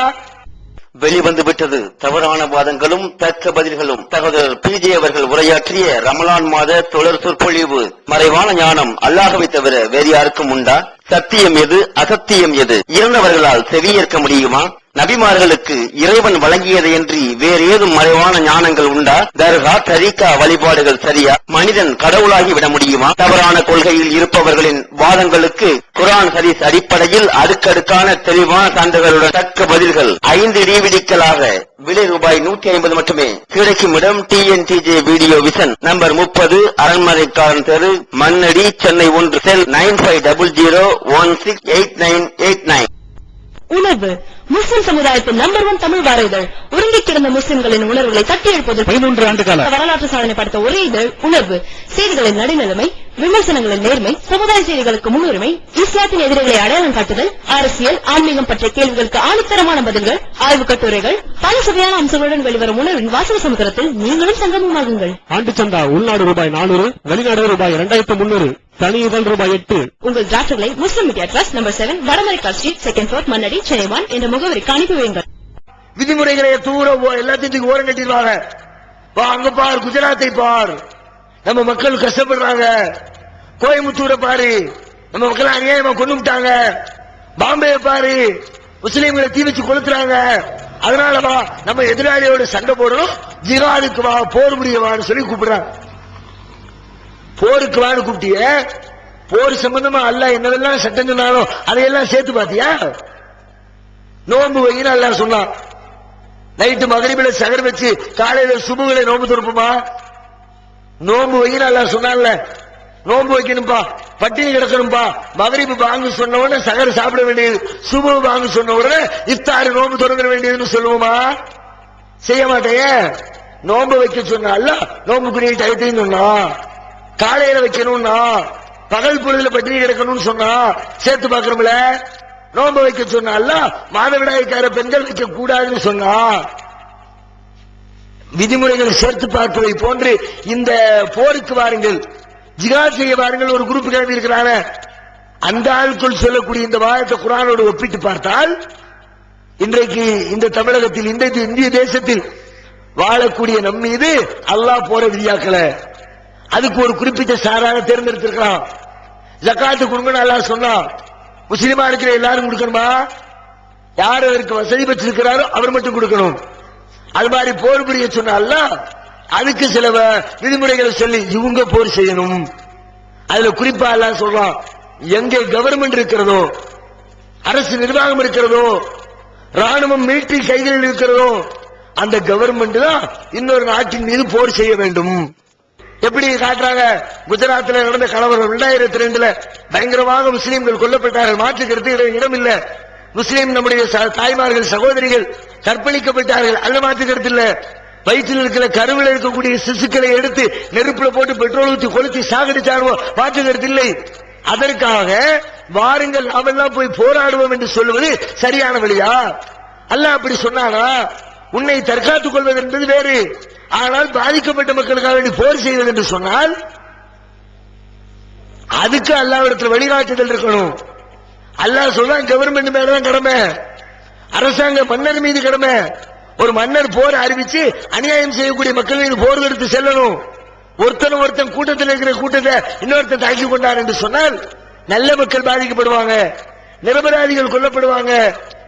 வெளிவந்து விட்டது தவறான வாதங்களும் தக்க பதில்களும். சகோதரர் பிஜே அவர்கள் உரையாற்றிய ரமலான் மாத தொடர் சொற்பொழிவு. மறைவான ஞானம் அல்லாஹ்வை தவிர வேறு யாருக்கும் உண்டா? சத்தியம் எது, அசத்தியம் எது? இறந்தவர்களால் செவியேற்க முடியுமா? நபிமார்களுக்கு இறைவன் வழங்கியதையன்றி வேறு ஏதும் மறைவான ஞானங்கள் உண்டா? தர்கா தரீகா வழிபாடுகள் சரியா? மனிதன் கடவுளாகி விட முடியுமா? தவறான கொள்கையில் இருப்பவர்களின் வாதங்களுக்கு குர்ஆன் ஹதீஸ் அடிப்படையில் அடுக்கடுக்கான தெளிவான சான்றுகளுடன் தக்க பதில்கள் 5 டிவிடிக்களாக விலை ரூபாய் 150 மட்டுமே. கிடைக்கும் இடம் TNTJ வீடியோ விஷன், நம்பர் 30, அரண்மனைக்காரன் தெரு, மண்ணடி, சென்னை 1, செல் 9500168989. உணர்வு முஸ்லிம் சமுதாயத்தின் நம்பர் 1 தமிழ் வார இதழ். உறங்கி கிடந்த முஸ்லிம்களின் உணர்வுகளை தட்டி எழுப்பதற்கு 13 ஆண்டு கால வரலாற்று சாதனை படைத்த ஒரே இதழ் உணர்வு. செய்திகளின் நடுநிலைமை, விமர்சனங்களின் நேர்மை, சமுதாய செய்திகளுக்கு முன்னுரிமை, இஸ்லாத்தின் எதிரிகளை அடையாளம் காட்டுதல், அரசியல், ஆன்மீகம் பற்றிய கேள்விகளுக்கு ஆணித்தரமான பதில்கள், ஆய்வு கட்டுரைகள், பல சுவையான அம்சங்களுடன் வெளிவரும் உணர்வின் வாசக சமுத்திரத்தில் நீங்களும் சங்கமமாகுங்கள். ஆண்டு சந்தா உள்நாடு ரூபாய் 400, வெளிநாடு ரூபாய் 2300, தனி இதழ் ரூபாய் 8. உங்கள் டிராஃப்ட்களை Muslim media trust, number 7, Vadamaraikkal street, 2nd floor, Mannady, Chennai 1 என்ற முகவரிக்கு அனுப்பி வையுங்கள். விதிமுறைகளை எல்லாத்தையும் ஓரம் கட்டிடுவாங்க. அங்க பார், குஜராத்தை பார், நம்ம மக்கள் கஷ்டப்படுறாங்க. கோயம்புத்தூரை பாரு, நம்ம மக்கள் அநியாயமா கொண்டு விட்டாங்க. பாம்பே பாரு, முஸ்லீம்களை தீ வச்சு கொளுத்துறாங்க. அதனாலவா நம்ம எதிராளியோட சண்டை போடணும், ஜிஹாதுக்கு வா, போர் புரியவான்னு சொல்லி கூப்பிடுறாங்க. போருக்கு வான்னு கூப்பிட்டிய, போர் சம்பந்தமா அல்லாஹ் என்னவெல்லாம் சட்டம் சொன்னாலும் அதையெல்லாம் சேர்த்து பாத்தியா? நோன்பு வைன்னு அல்லாஹ் சொன்னான். நைட்டு மகரிபில சகர் வச்சு காலையில சுபுகளை நோன்பு துறப்புமா? நோன்பு வைன்னு அல்லாஹ் சொன்னான்ல, நோன்பு வைக்கணும்பா, பட்டினி கிடக்கணும்பா. மகரிபு வாங்க சொன்ன உடனே சகர் சாப்பிட வேண்டியது, சுபு வாங்க சொன்ன உடனே இஃப்தார் நோன்பு தொடங்க வேண்டியதுன்னு சொல்லுவோமா? செய்ய மாட்டேயே. நோன்பு வைக்க சொன்ன அல்லாஹ் நோன்புக்குரிய டயத்தையும் சொன்னா, காலையில வைக்கணும்னா, பகல் பொழுதுல பட்டினி கிடக்கணும்னு சொன்னா சேர்த்து பாக்குறோம்ல. நோன்பு வைக்க சொன்னால மாதவிடாய்க்கார பெண்கள் வைக்க கூடாதுன்னு சொன்னா, விதிமுறைகளை சேர்த்து பார்ப்பதை போன்று இந்த போருக்கு வாருங்கள், ஜிஹாத் செய்ய வாருங்கள் ஒரு குரூப் கிளம்பி இருக்கிறாங்க. அந்த ஆளுக்குள் சொல்லக்கூடிய இந்த வாதத்தை குர்ஆனோடு ஒப்பிட்டு பார்த்தால், இன்றைக்கு இந்த தமிழகத்தில், இந்த இந்திய தேசத்தில் வாழக்கூடிய நம் மீது அல்லாஹ் போற விதியாக்கல. அதுக்கு ஒரு குறிப்பிட்ட சாராக தேர்ந்தெடுத்திருக்கலாம். ஜகாத்து கொடுங்கன்னு அல்லாஹ் சொன்னா, முஸ்லிமா இருக்கிற எல்லாரும் கொடுக்கணுமா? யார் அதற்கு வசதி பெற்றிருக்கிறாரோ அவர் மட்டும் கொடுக்கணும். அது மாதிரி போர் புரிய சொன்ன அல்லாஹ் அதுக்கு சில விதிமுறைகளை சொல்லி இவங்க போர் செய்யணும். அதுல குறிப்பா அல்லாஹ் சொல்றான், எங்கே கவர்மெண்ட் இருக்கிறதோ, அரசு நிர்வாகம் இருக்கிறதோ, ராணுவம் மிலிட்டரி கைகளில் இருக்கிறதோ, அந்த கவர்மெண்ட் தான் இன்னொரு நாட்டின் மீது போர் செய்ய வேண்டும். எப்படி காட்டுறாங்க? குஜராத்தில் நடந்த கலவரம் 2002 பயங்கரமாக முஸ்லீம்கள் கொல்லப்பட்டார்கள். மாற்றுக்கிறது இடம் இல்ல. முஸ்லீம் நம்முடைய தாய்மார்கள், சகோதரிகள் கற்பழிக்கப்பட்டார்கள். அல்ல மாற்றுக்கிறது இல்ல. வயிற்றில் இருக்கிற கருவில் இருக்கக்கூடிய சிசுக்களை எடுத்து நெருப்புல போட்டு பெட்ரோல் ஊற்றி கொளுத்தி சாகடிச்சாருவோம். மாற்றுக்கிறது இல்லை. அதற்காக வாருங்கள் நாமெல்லாம் போய் போராடுவோம் என்று சொல்லுவது சரியான வழியா? அல்லாஹ் அப்படி சொன்னானா? உன்னை தற்காத்துக் கொள்வது என்பது வேறு. ஆனால் பாதிக்கப்பட்ட மக்களுக்காக வேண்டி போர் செய்வது என்று சொன்னால் அதுக்கு அல்லாஹ்விடத்தில் வழிகாட்டுதல் இருக்கணும். அல்லாஹ் சொல்றான், கவர்மெண்ட் மேலதான் கடமை, அரசாங்க மன்னர் மீது கடமை. ஒரு மன்னர் போர் அறிவிச்சு அநியாயம் செய்யக்கூடிய மக்கள் மீது போர் எடுத்து செல்லணும். ஒருத்தன் கூட்டத்தில் இருக்கிற கூட்டத்தை இன்னொருத்தன் தாக்கி கொண்டார் என்று சொன்னால் நல்ல மக்கள் பாதிக்கப்படுவாங்க, நிரபராதிகள் கொல்லப்படுவாங்க,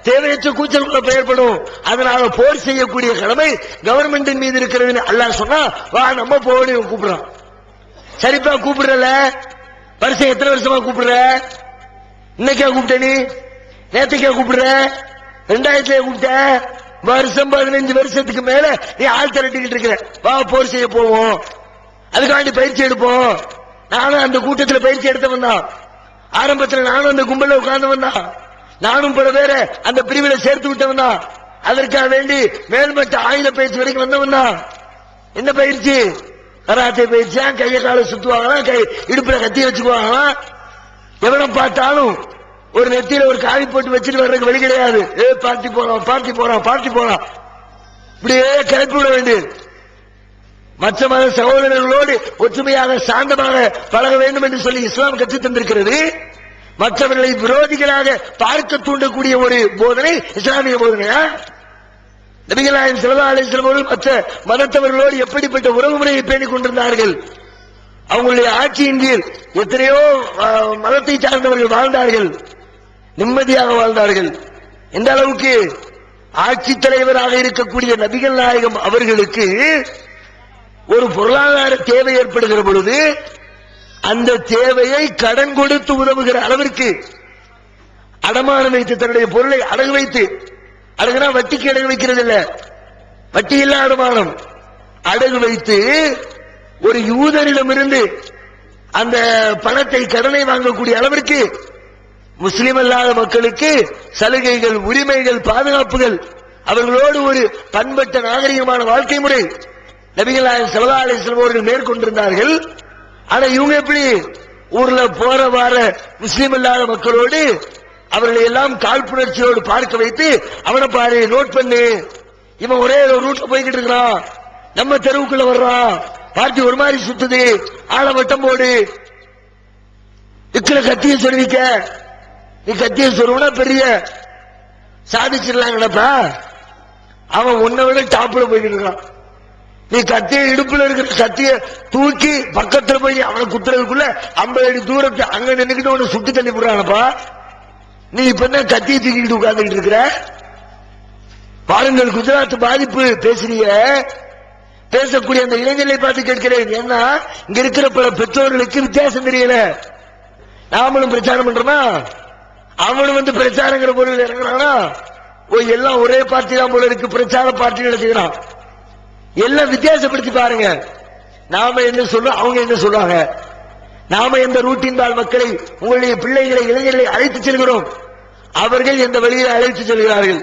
தேவையற்ற கூச்சல் ஏற்படும். அதனால போர் செய்யக்கூடிய கடமை கவர்மெண்டின் மீது இருக்கிறது. அல்லாஹ் சொன்னா வா நம்ம போகணும் கூப்பிடுறான். சரிப்பா கூப்பிடுறல, வருஷம் எத்தனை வருஷமா கூப்பிடுற? இன்னைக்கா கூப்பிட்ட? நீ நேற்றுக்கா கூப்பிடுற? 2000 கூப்பிட்ட? வருஷம் 15 வருஷத்துக்கு மேல நீ ஆள் திரட்டிக்கிட்டு இருக்கிற. வா போர் செய்ய போவோம், அதுக்காண்டி பயிற்சி எடுப்போம். நானும் அந்த கூட்டத்தில் பயிற்சி எடுத்தவன் தான். ஆரம்பத்தில் நானும் அந்த கும்பல உட்கார்ந்தவன் தான். நானும் பல பேரை அந்த பிரிவில் சேர்த்து விட்டவன் தான். அதற்காக வேண்டி மேல்மட்ட ஆயுத பயிற்சி வரைக்கும் வந்தவன் தான். என்ன பயிற்சி? கராத்தே பயிற்சியா? கையை காலை சுத்துவாங்களாம், கை இடுப்புல கத்தி வச்சுக்குவாங்களா? எவனை பார்த்தாலும் ஒரு நெத்தியில ஒரு காவி போட்டு வச்சுட்டு வர்றதுக்கு வழி கிடையாது. பார்ட்டி போறோம், பார்ட்டி போறோம், பார்ட்டி போறோம், இப்படியே கிளப்பி விட வேண்டியது. மற்ற மத சகோதரர்களோடு ஒற்றுமையாக சாந்தமாக பழக வேண்டும் என்று சொல்லி இஸ்லாம் கற்றுத் தந்திருக்கிறது. மற்றவர்களை விரோதிகளாக பார்க்க தூண்டக்கூடிய ஒரு போதனை இஸ்லாமிய போதனையா? நபிகள் நாயகம் ஸல்லல்லாஹு அலைஹி வஸல்லம் அவர்கள் மற்ற மதத்தவர்களோடு எப்படிப்பட்ட உறவு முறையை பேணிக் கொண்டிருந்தார்கள்? அவங்களுடைய ஆட்சியின் கீழ் எத்தனையோ மதத்தை சார்ந்தவர்கள் வாழ்ந்தார்கள், நிம்மதியாக வாழ்ந்தார்கள். எந்த அளவுக்கு ஆட்சி தலைவராக இருக்கக்கூடிய நபிகள் நாயகம் அவர்களுக்கு ஒரு பொருளாதார தேவை ஏற்படுகிற பொழுது அந்த தேவையை கடன் கொடுத்து உதவுகிற அளவிற்கு அடமானம் வைத்து தன்னுடைய பொருளை அடகு வைத்து, அடகுனா வட்டிக்கு அடகு வைக்கிறது இல்ல, வட்டி இல்ல அடமானம், அடகு வைத்து ஒரு யூதரிடமிருந்து அந்த பணத்தை கடனை வாங்கக்கூடிய அளவிற்கு முஸ்லிம் அல்லாத மக்களுக்கு சலுகைகள், உரிமைகள், பாதுகாப்புகள், அவர்களோடு ஒரு பண்பட்ட நாகரிகமான வாழ்க்கை முறை நபிகள் நாயகம் ஸல்லல்லாஹு அலைஹி வஸல்லம் அவர்கள் மேற்கொண்டிருந்தார்கள். ஆனா இவங்க எப்படி ஊர்ல போற வார முஸ்லிம் அல்லாத மக்களோடு அவர்களை எல்லாம் காழ்ப்புணர்ச்சியோடு பார்க்க வைத்து, அவனை பாரு, நோட் பண்ணு, இவன் ஒரே ஒரு ரூட்ல போய்கிட்டு இருக்கிறான், நம்ம தெருவுக்குள்ள வர்றான், பார்ட்டி ஒரு மாதிரி சுத்துது, ஆள வட்டம் போடு, இக்கல கத்திய சொல்லிக்க, நீ கத்திய சொல்லுவனா பெரிய சாதிச்சிடலாங்கப்பா, அவன் உன்னை விட டாப்ல போய்கிட்டு இருக்கான், நீ கத்திய இடுப்புல இருக்கிற கத்திய தூக்கி பக்கத்துல போய் அவனை குத்துறதுக்குள்ள 50 அடி தூரத்தை அங்க நின்னுக்கிட்டு அவனை சுட்டு தள்ளி போடுறானப்பா, நீ இப்ப என்ன கத்தியை தூக்கிட்டு உட்கார்ந்துட்டு இருக்கிற? பாருங்கள், குஜராத் பாதிப்பு பேசுறிய, பேசக்கூடிய அந்த இளைஞர்களை பார்த்து கேட்கிறேன். ஏன்னா இங்க இருக்கிற பல பெற்றோர்களுக்கு வித்தியாசம் தெரியல. நாமளும் பிரச்சாரம் பண்றோமா, அவனும் வந்து பிரச்சாரங்கிற பொருள் இறங்குறானா, எல்லாம் ஒரே பார்ட்டி தான் போல இருக்கு, பிரச்சார பார்ட்டி நடத்துகிறான். எல்லாம் வித்தியாசப்படுத்தி பாருங்க. நாம என்ன சொல்றோம், அவங்க என்ன சொல்றாங்க. நாம எந்த ரூட்டின் பால் மக்களை, உங்களுடைய பிள்ளைகளை, இளைஞர்களை அழைத்து செல்கிறோம், அவர்கள் எந்த வழியில் அழைத்து செல்கிறார்கள்.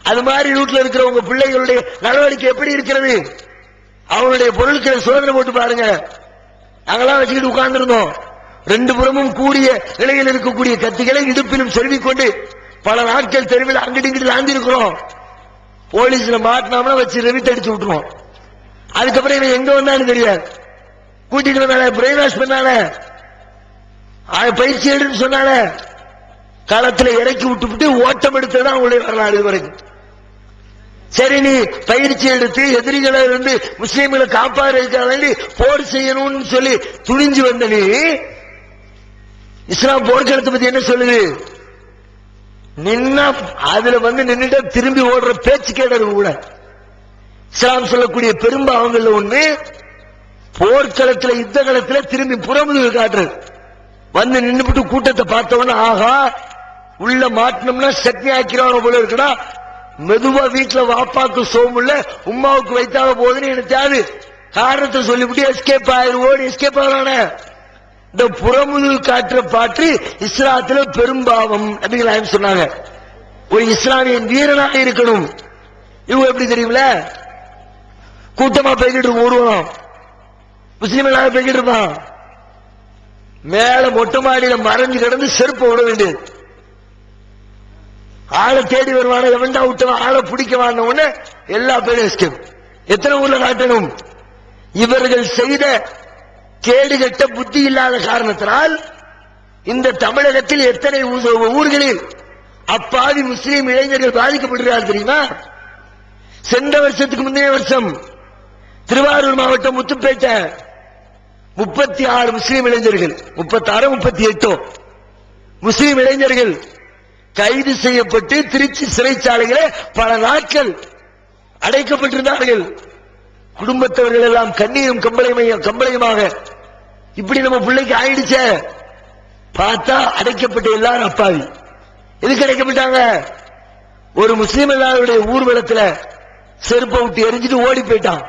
அது மாதிரி ரூட்ல இருக்கிற உங்க பிள்ளைகளுடைய நடவடிக்கை எப்படி இருக்கிறது? அவங்களுடைய பொருட்களை சோதனை போட்டு பாருங்க. நாங்களாம் வச்சுக்கிட்டு உட்கார்ந்துருந்தோம், 2 புறமும் கூடிய நிலையில் இருக்கக்கூடிய கத்திகளை இடுப்பிலும் செருவிக்கொண்டு பல நாட்கள் தெருவில் அங்கிட்டு இங்கிட்டு தாண்டி இருக்கிறோம். போலீஸ்ல மாட்டினாம வச்சு ரெவிட் அடிச்சு விட்டுருவோம். அதுக்கப்புறம் இவன் எங்க வந்தான்னு தெரியாது, கூட்டிட்டு வந்தால, பிரெயின் வாஷ் பண்ணால, பயிற்சி எடுன்னு சொன்னால, களத்துல இறக்கி விட்டு ஓட்டம் எடுத்ததான் அவங்களுடைய வரலாறு இது வரைக்கும். சரி, நீ பயிற்சி எடுத்து எதிரிகளை இருந்து முஸ்லீம்களை காப்பாற்ற வேண்டி போர் செய்யணும்னு சொல்லி துணிஞ்சு வந்த நீ, இஸ்லாம் போர்க்களத்தை பத்தி என்ன சொல்லுது? நின்னா அதுல வந்து நின்னுட்டு திரும்பி ஓடுற பேச்சு கேட்டது கூட. இஸ்லாம் சொல்லக்கூடிய பெரும்பாவங்கள்ல ஒண்ணு, போர்க்களத்துல, யுத்த களத்துல திரும்பி புறமுதுகு காட்டுறது. வந்து நின்னுபிட்டு கூட்டத்தை பார்த்தவொன்னு, ஆகா உள்ள மாட்டினோம்னா சட்னி ஆக்கிறவன போல இருக்குடா, மெதுவா வீட்டுல வாப்பாக்கு சோமுள்ள உமாவுக்கு வைத்தால போதுன்னு எனக்கு தேவை காரணத்தை சொல்லிவிட்டு எஸ்கேப் ஆயிடுவோடு எஸ்கேப் ஆகிறான. இந்த புறமுதுகு காற்ற பாட்டு இஸ்லாத்துல பெரும்பாவம் அப்படின்னு சொன்னாங்க. ஒரு இஸ்லாமியன் வீரனாக இருக்கணும். இவங்க எப்படி தெரியுமில, கூட்டமா போய்கிட்டு ஊர்வலம் முஸ்லீம்களாக போய்கிட்டு இருப்பான், மேல மொட்டை மாடியில மறைஞ்சு கிடந்து செருப்பை விட வேண்டியது. ஆளை தேடி வருவான, எவன்டா விட்டுவான், ஆளை பிடிக்க வாங்க உடனே எல்லா பேரும் எஸ்கேப். எத்தனை ஊர்ல காட்டணும்? இவர்கள் செய்த கேடுகட்ட புத்தி இல்லாத காரணத்தினால் இந்த தமிழகத்தில் எத்தனை ஊர்களில் அப்பாவி முஸ்லீம் இளைஞர்கள் பாதிக்கப்படுகிறார்கள் தெரியுமா? சென்ற வருஷத்துக்கு முந்தைய வருஷம் திருவாரூர் மாவட்டம் முத்துப்பேட்டை 36 முஸ்லீம் இளைஞர்கள், 36 38 முஸ்லீம் இளைஞர்கள் கைது செய்யப்பட்டு திருச்சி சிறைச்சாலைகளே பல நாட்கள் அடைக்கப்பட்டிருந்தார்கள். குடும்பத்தவர்கள் எல்லாம் கண்ணீரும் கம்பளையுமாக, இப்படி நம்ம பிள்ளைக்கு ஆயிடுச்ச பார்த்தா அடைக்கப்பட்ட எல்லாரும் அப்பாவி. எதுக்கு அடைக்கப்பட்டாங்க? ஒரு முஸ்லீம் எல்லாருடைய ஊர்வலத்துல செருப்பை விட்டு எரிஞ்சிட்டு ஓடி போயிட்டான்.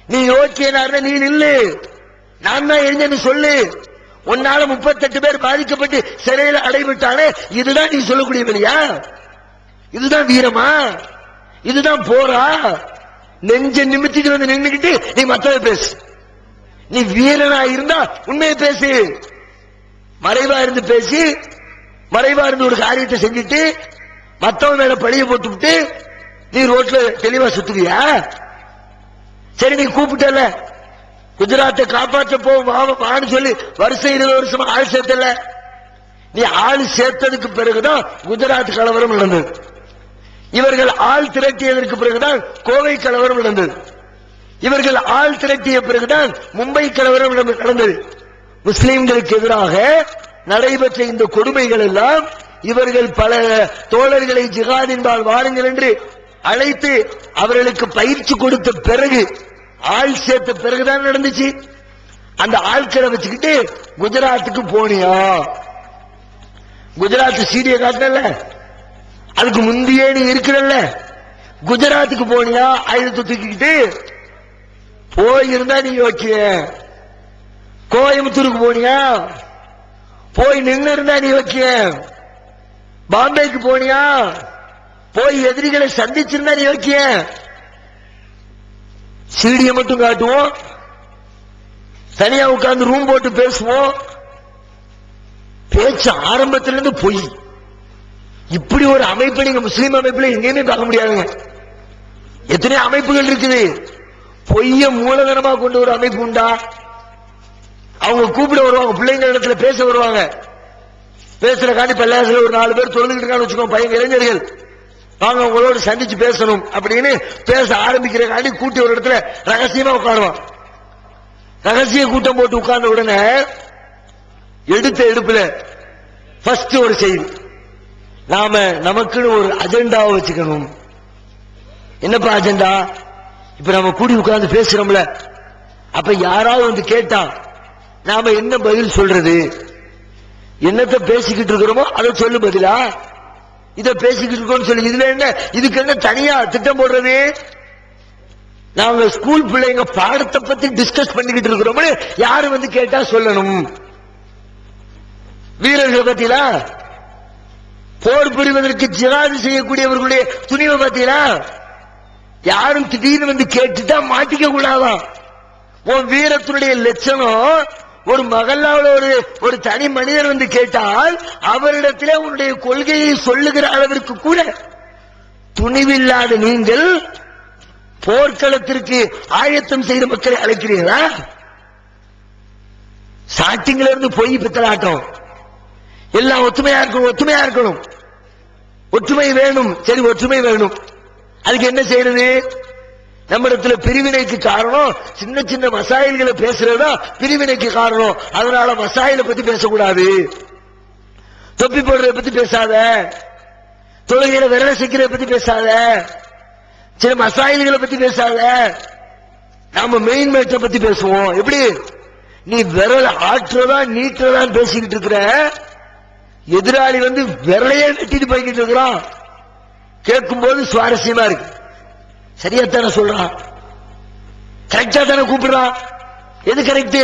நீ யோசிச்சா நீ நில்லு, நான் தான் எரிஞ்சேன்னு சொல்லு. உன்னால 38 பேர் பாதிக்கப்பட்டு சிறையில் அடைபட்டானே, இதுதான் நீ சொல்லக்கூடிய வழியா? இதுதான் வீரமா? இதுதான் போரா? நெஞ்ச நிமித்திட்டு வந்து நின்னுக்கிட்டு நீ மத்தவ பேசு. நீ வீரனா இருந்தா உண்மையை பேசு. மறைவா இருந்து பேசி, மறைவா இருந்து ஒரு காரியத்தை செஞ்சுட்டு மத்தவன் மேல பழிய போட்டுவிட்டு நீ ரோட்ல தெளிவா சுத்துவியா? சரி, நீ கூப்பிட்டல குஜராத்தை காப்பாற்ற போன்னு சொல்லி வருஷம் 20 வருஷமா ஆள் சேர்த்தல. நீ ஆள் சேர்த்ததுக்கு பிறகுதான் குஜராத் கலவரம் நடந்தது. இவர்கள் ஆள் திரட்டியதற்கு பிறகுதான் கோவை கலவரம் நடந்தது. இவர்கள் ஆள் திரட்டிய பிறகுதான் மும்பை கலவரம் நடந்தது. முஸ்லிம்களுக்கு எதிராக நடைபெற்ற இந்த கொடுமைகள் எல்லாம் இவர்கள் பல தோழர்களை ஜிகாதின்பால் வாருங்கள் என்று அழைத்து அவர்களுக்கு பயிற்சி கொடுத்த பிறகு, ஆள் சேர்த்த பிறகுதான் நடந்துச்சு. அந்த ஆட்களை வச்சுக்கிட்டு குஜராத்துக்கு போனியா? குஜராத் சீடிய காட்டல, அதுக்கு முந்தையே நீ இருக்கிறல்ல. குஜராத்துக்கு போனியா? ஆயுதத்தை தூக்கிக்கிட்டு போயிருந்தா நீ ஓகே. கோயம்புத்தூருக்கு போனியா? போய் நின்று இருந்தா நீ ஓகே. பாம்பேக்கு போனியா? போய் எதிரிகளை சந்திச்சிருந்தா நீ ஓகே. சீடியை மட்டும் காட்டுவோம், தனியா உட்கார்ந்து ரூம் போட்டு பேசுவோம். பேச்சு ஆரம்பத்திலிருந்து பொய். இப்படி ஒரு அமைப்பு நீங்க முஸ்லீம் அமைப்புல எங்கேயுமே பார்க்க முடியாதுங்க. எத்தனை அமைப்புகள் இருக்குது. பொய்ய மூலதனமா கொண்டு ஒரு அமைப்பு உண்டா? அவங்க கூப்பிட வருவாங்க, பிள்ளைங்க இடத்துல பேச வருவாங்க. பேசுற காண்டி பள்ளியாசில ஒரு 4 பேர் தொழுதுகிட்டு இருக்கான்னு வச்சுக்கோங்க, பையன் இளைஞர்கள் வாங்க உங்களோட சந்திச்சு பேசணும் அப்படின்னு பேச ஆரம்பிக்கிற காண்டி கூட்டி ஒரு இடத்துல ரகசியமா உட்காருவான். ரகசிய கூட்டம் போட்டு உட்கார்ந்த உடனே எடுத்த எடுப்புல ஃபர்ஸ்ட் ஒரு செய்தி, நாம நமக்குன்னு ஒரு அஜெண்டாவை வச்சுக்கணும். என்னப்பா அஜெண்டா? இப்ப நம்ம கூடி உட்கார்ந்து பேசுறோம்ல, அப்ப யாராவது வந்து கேட்டா நாம என்ன பதில் சொல்றது? என்னத்தை பேசிக்கிட்டு இருக்கிறோமோ அதை சொல்லு பதிலா. இதை பேசிக்கிட்டு இருக்கோம் சொல்லி இதுல என்ன, இதுக்கு என்ன தனியா திட்டம் போடுறது? நாங்க ஸ்கூல் பிள்ளைங்க பாடத்தை பத்தி டிஸ்கஸ் பண்ணிக்கிட்டு இருக்கிறோம், யாரு வந்து கேட்டா சொல்லணும். வீரர்களை பத்தியா, போர் புரிவதற்கு ஜிஹாது செய்யக்கூடியவர்களுடைய துணிவை பத்தியா, யாரும் திடீர்னு வந்து கேட்டுட்டா மாட்டிக்க கூடாதான். உன் வீரத்தினுடைய லட்சணம் ஒரு மகல்லாவில் ஒரு தனி மனிதர் வந்து கேட்டால் அவரிடத்திலே உன்னுடைய கொள்கையை சொல்லுகிற அளவிற்கு கூட துணிவில்லாத நீங்கள் போர்க்களத்திற்கு ஆயத்தம் செய்த மக்களை அழைக்கிறீர்களா? ஸ்டார்டிங்ல இருந்து போய் பித்தலாட்டம். எல்லாம் ஒற்றுமையா இருக்கணும், ஒற்றுமையா இருக்கணும், ஒற்றுமை வேணும். சரி, ஒற்றுமை வேணும், அதுக்கு என்ன செய்யறது? நம்ம இடத்துல பிரிவினைக்கு காரணம் சின்ன சின்ன மசாயில்களை பேசுறதா பிரிவினைக்கு காரணம். அதனால மசாயிலை பத்தி பேசக்கூடாது, தொப்பி போடுறத பத்தி பேசாத, தொழுகையில விரல சிக்கிறத பத்தி பேசாத, சில மசாயில்களை பத்தி பேசாத. நாம மெயின் மேட்டரை பத்தி பேசுவோம். எப்படி? நீ விரல ஆற்றுறதா நீட்டுறதான் பேசிக்கிட்டு இருக்கிற, எதிராளி வந்து விரலையே வெட்டிட்டு போய்கிட்டு இருக்கிறான். கேட்கும் போது சுவாரஸ்யமா இருக்கு. சரியாத்தான சொல்றான், கரெக்டா தானே கூப்பிடுறான். எது கரெக்ட்?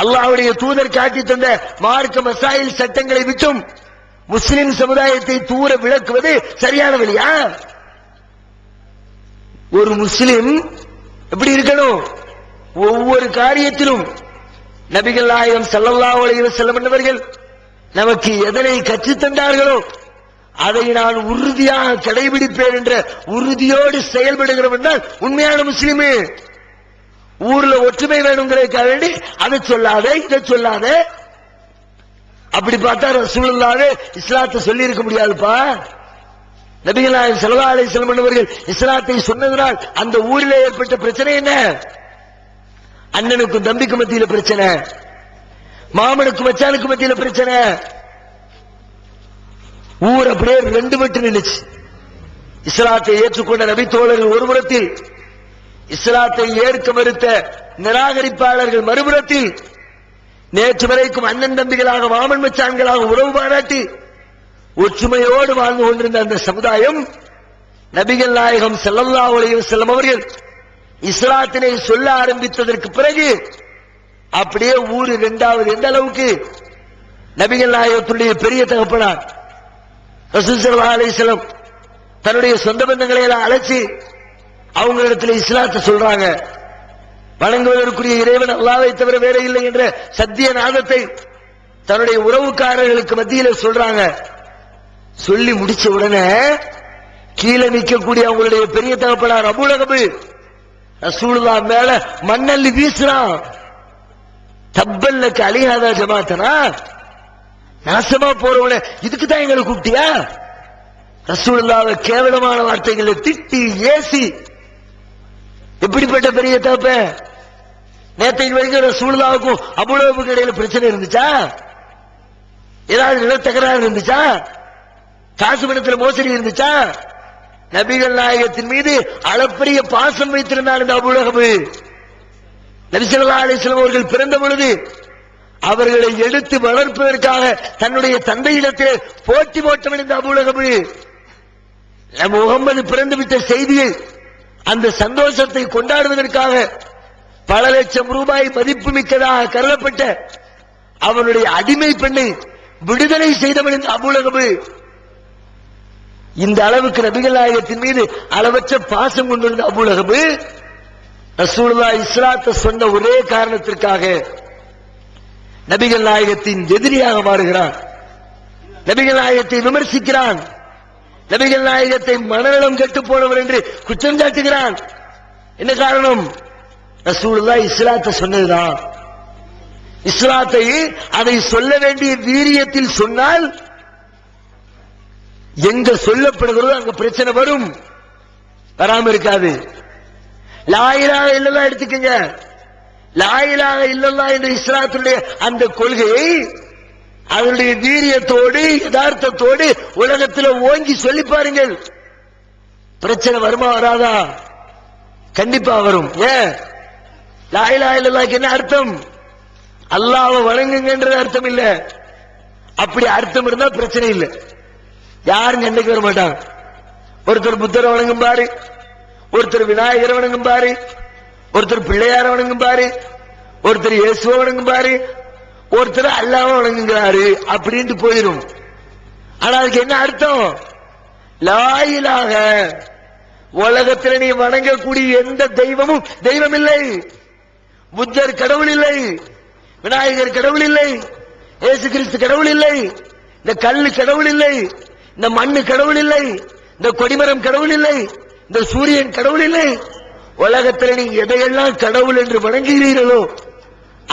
அல்லாஹ்வுடைய தூதர் காட்டி தந்த மார்க்க மசாயில் சட்டங்களை விட்டும் முஸ்லிம் சமுதாயத்தை தூர விளக்குவது சரியான வழியா? ஒரு முஸ்லிம் எப்படி இருக்கணும்? ஒவ்வொரு காரியத்திலும் நபிகள் நாயகம் ஸல்லல்லாஹு அலைஹி வஸல்லம் அவர்கள் நமக்கு எதனை கற்றுத் தந்தார்களோ அதை நான் உறுதியாக கடைபிடிப்பேன் என்ற உறுதியோடு செயல்படுகிறவன் தான் உண்மையான முஸ்லிம். ஊர்ல ஒற்றுமை வேணுங்கிறதுக்காக வேண்டி அதை சொல்லாத இதை சொல்லாத. அப்படி பார்த்தா ரசூலுல்லாஹ் இஸ்லாத்தை சொல்லி இருக்க முடியாதுப்பா. நபிகள் நாயகம் ஸல்லல்லாஹு அலைஹி வஸல்லம் அவர்கள் இஸ்லாத்தை சொன்னதனால் அந்த ஊரில் ஏற்பட்ட பிரச்சனை என்ன? அண்ணனுக்கும் தம்பிக்கும் மத்தியில பிரச்சனை, மாமனுக்கும் மச்சானுக்கும் மத்தியில பிரச்சனை. ஊர் அப்படியே ரெண்டு விட்டு நின்றுச்சு. இஸ்லாத்தை ஏற்றுக்கொண்ட நபி தோழர்கள் ஒரு புறத்தில், இஸ்லாத்தை ஏற்க மறுத்த நிராகரிப்பாளர்கள் மறுபுறத்தில், நேற்று வரைக்கும் அண்ணன் தம்பிகளாக மாமன் மச்சான்களாக உறவு பாராட்டி ஒற்றுமையோடு வாழ்ந்து கொண்டிருந்த அந்த சமுதாயம் நபிகள் நாயகம் ஸல்லல்லாஹு அலைஹி வஸல்லம் அவர்கள் இஸ்லாத்தினை சொல்ல ஆரம்பித்ததற்கு பிறகு அப்படியே ஊரு இரண்டாவது. எந்த அளவுக்கு? நபிகள் நாயகத்துடைய பெரிய தகப்பனார் ரசூல் ஸல்லல்லாஹு அலைஹி வஸல்லம் தன்னுடைய சொந்த பந்தங்களை எல்லாம் அழைச்சி அவங்களிடத்தில் இஸ்லாத்தை சொல்றாங்க. வணங்குவதற்குரிய இறைவன் அல்லாஹ்வை தவிர வேற இல்லை என்ற சத்திய நாதத்தை தன்னுடைய உறவுக்காரர்களுக்கு மத்தியில சொல்றாங்க. சொல்லி முடிச்ச உடனே கீழே நிற்கக்கூடிய அவங்களுடைய பெரிய தகப்பனார் அபூ லஹப் ரசூலுல்லாஹ் மேல மண்ணள்ளி வீசுறான். தப்பல்லக்கு அலிஹாதா ஜமாத்தனா, நாசமா போறவன இதுக்கு தான் எங்களை கூப்பிட்டியா? ரசூலுல்லாஹ்வை கேவலமான வார்த்தைகளை திட்டி ஏசி, எப்படிப்பட்ட பெரிய தகப்ப. நேற்றைக்கு வரைக்கும் ரசூலுல்லாஹ்வுக்கும் அபூ லஹபுக்கும் இடையில பிரச்சனை இருந்துச்சா? ஏதாவது நிலத்தகராறு இருந்துச்சா? காசு பணத்தில் மோசடி இருந்துச்சா? நபிகள் நாயகத்தின் மீது அளப்பரிய பாசம் வைத்திருந்தார் இந்த அபூ லஹப். நபி ஸல்லல்லாஹு அலைஹி வஸல்லம் அவர்கள் பிறந்த பொழுது அவர்களை எடுத்து வளர்ப்பதற்காக தன்னுடைய தந்தையிடத்தில் போட்டி போட்டவன் இந்த அபூ லஹப். முகம்மது பிறந்துவிட்ட செய்தியை, அந்த சந்தோஷத்தை கொண்டாடுவதற்காக பல லட்சம் ரூபாய் மதிப்பு மிக்கதாக கருதப்பட்ட அவனுடைய அடிமை பெண்ணை விடுதலை செய்தவன் இந்த அபூ லஹப். இந்த அளவுக்கு நபிகள் நாயகத்தின் மீது அளவற்ற பாசம் கொண்டிருந்த அபூ லஹப் ரசூலுல்லாஹ் இஸ்லாத்தை சொன்ன ஒரே காரணத்திற்காக நபிகள் நாயகத்தின் எதிரியாக மாறுகிறான். நபிகள் நாயகத்தை விமர்சிக்கிறான். நபிகள் நாயகத்தை மனநலம் கெட்டு போனவர் என்று குற்றம் சாட்டுகிறான். என்ன காரணம்? ரசூலுல்லாஹ் இஸ்லாத்தை சொன்னதுதான். இஸ்லாத்தை அதை சொல்ல வேண்டிய வீரியத்தில் சொன்னால் எங்க சொல்லப்படுகிறதோ அங்க பிரச்சனை வரும், வராம இருக்காது. லா இலாஹ இல்லல்லாஹ் எடுத்துக்கங்க. லா இலாஹ இல்லல்லாஹ் என்ற இஸ்லாத்துடைய அந்த கொள்கையை அதனுடைய வீரியத்தோடு யதார்த்தத்தோடு உலகத்தில் ஓங்கி சொல்லி பாருங்கள், பிரச்சனை வருமா வராதா? கண்டிப்பா வரும். ஏன்? லா இலாஹ இல்லல்லாஹ்க்கு என்ன அர்த்தம்? அல்லாஹ்வை வணங்குங்கன்றது அர்த்தம் இல்ல. அப்படி அர்த்தம் இருந்தா பிரச்சனை இல்லை, யாரும் கண்டுக்கு வர மாட்டாங்க. ஒருத்தர் புத்தரை வணங்கும் பாரு, ஒருத்தர் விநாயகரை வணங்கும் பாரு, ஒருத்தர் பிள்ளையார வணங்கும் பாரு, ஒருத்தர் இயேசுவை வணங்கும் பாரு, ஒருத்தர் அல்லாஹ்வை வணங்குகிறாரு அப்படின்ட்டு போயிடும். ஆனா அதுக்கு என்ன அர்த்தம்? லா இலாஹ, உலகத்தில் நீ வணங்கக்கூடிய எந்த தெய்வமும் தெய்வம் இல்லை. புத்தர் கடவுள் இல்லை, விநாயகர் கடவுள் இல்லை, இயேசு கிறிஸ்து கடவுள் இல்லை, இந்த கல்லு கடவுள் இல்லை, இந்த மண்ணு கடவுள் இல்லை, இந்த கொடிமரம் கடவுள் இல்லை, இந்த சூரியன் கடவுள் இல்லை. உலகத்தில் நீ எதையெல்லாம் கடவுள் என்று வணங்குகிறீர்களோ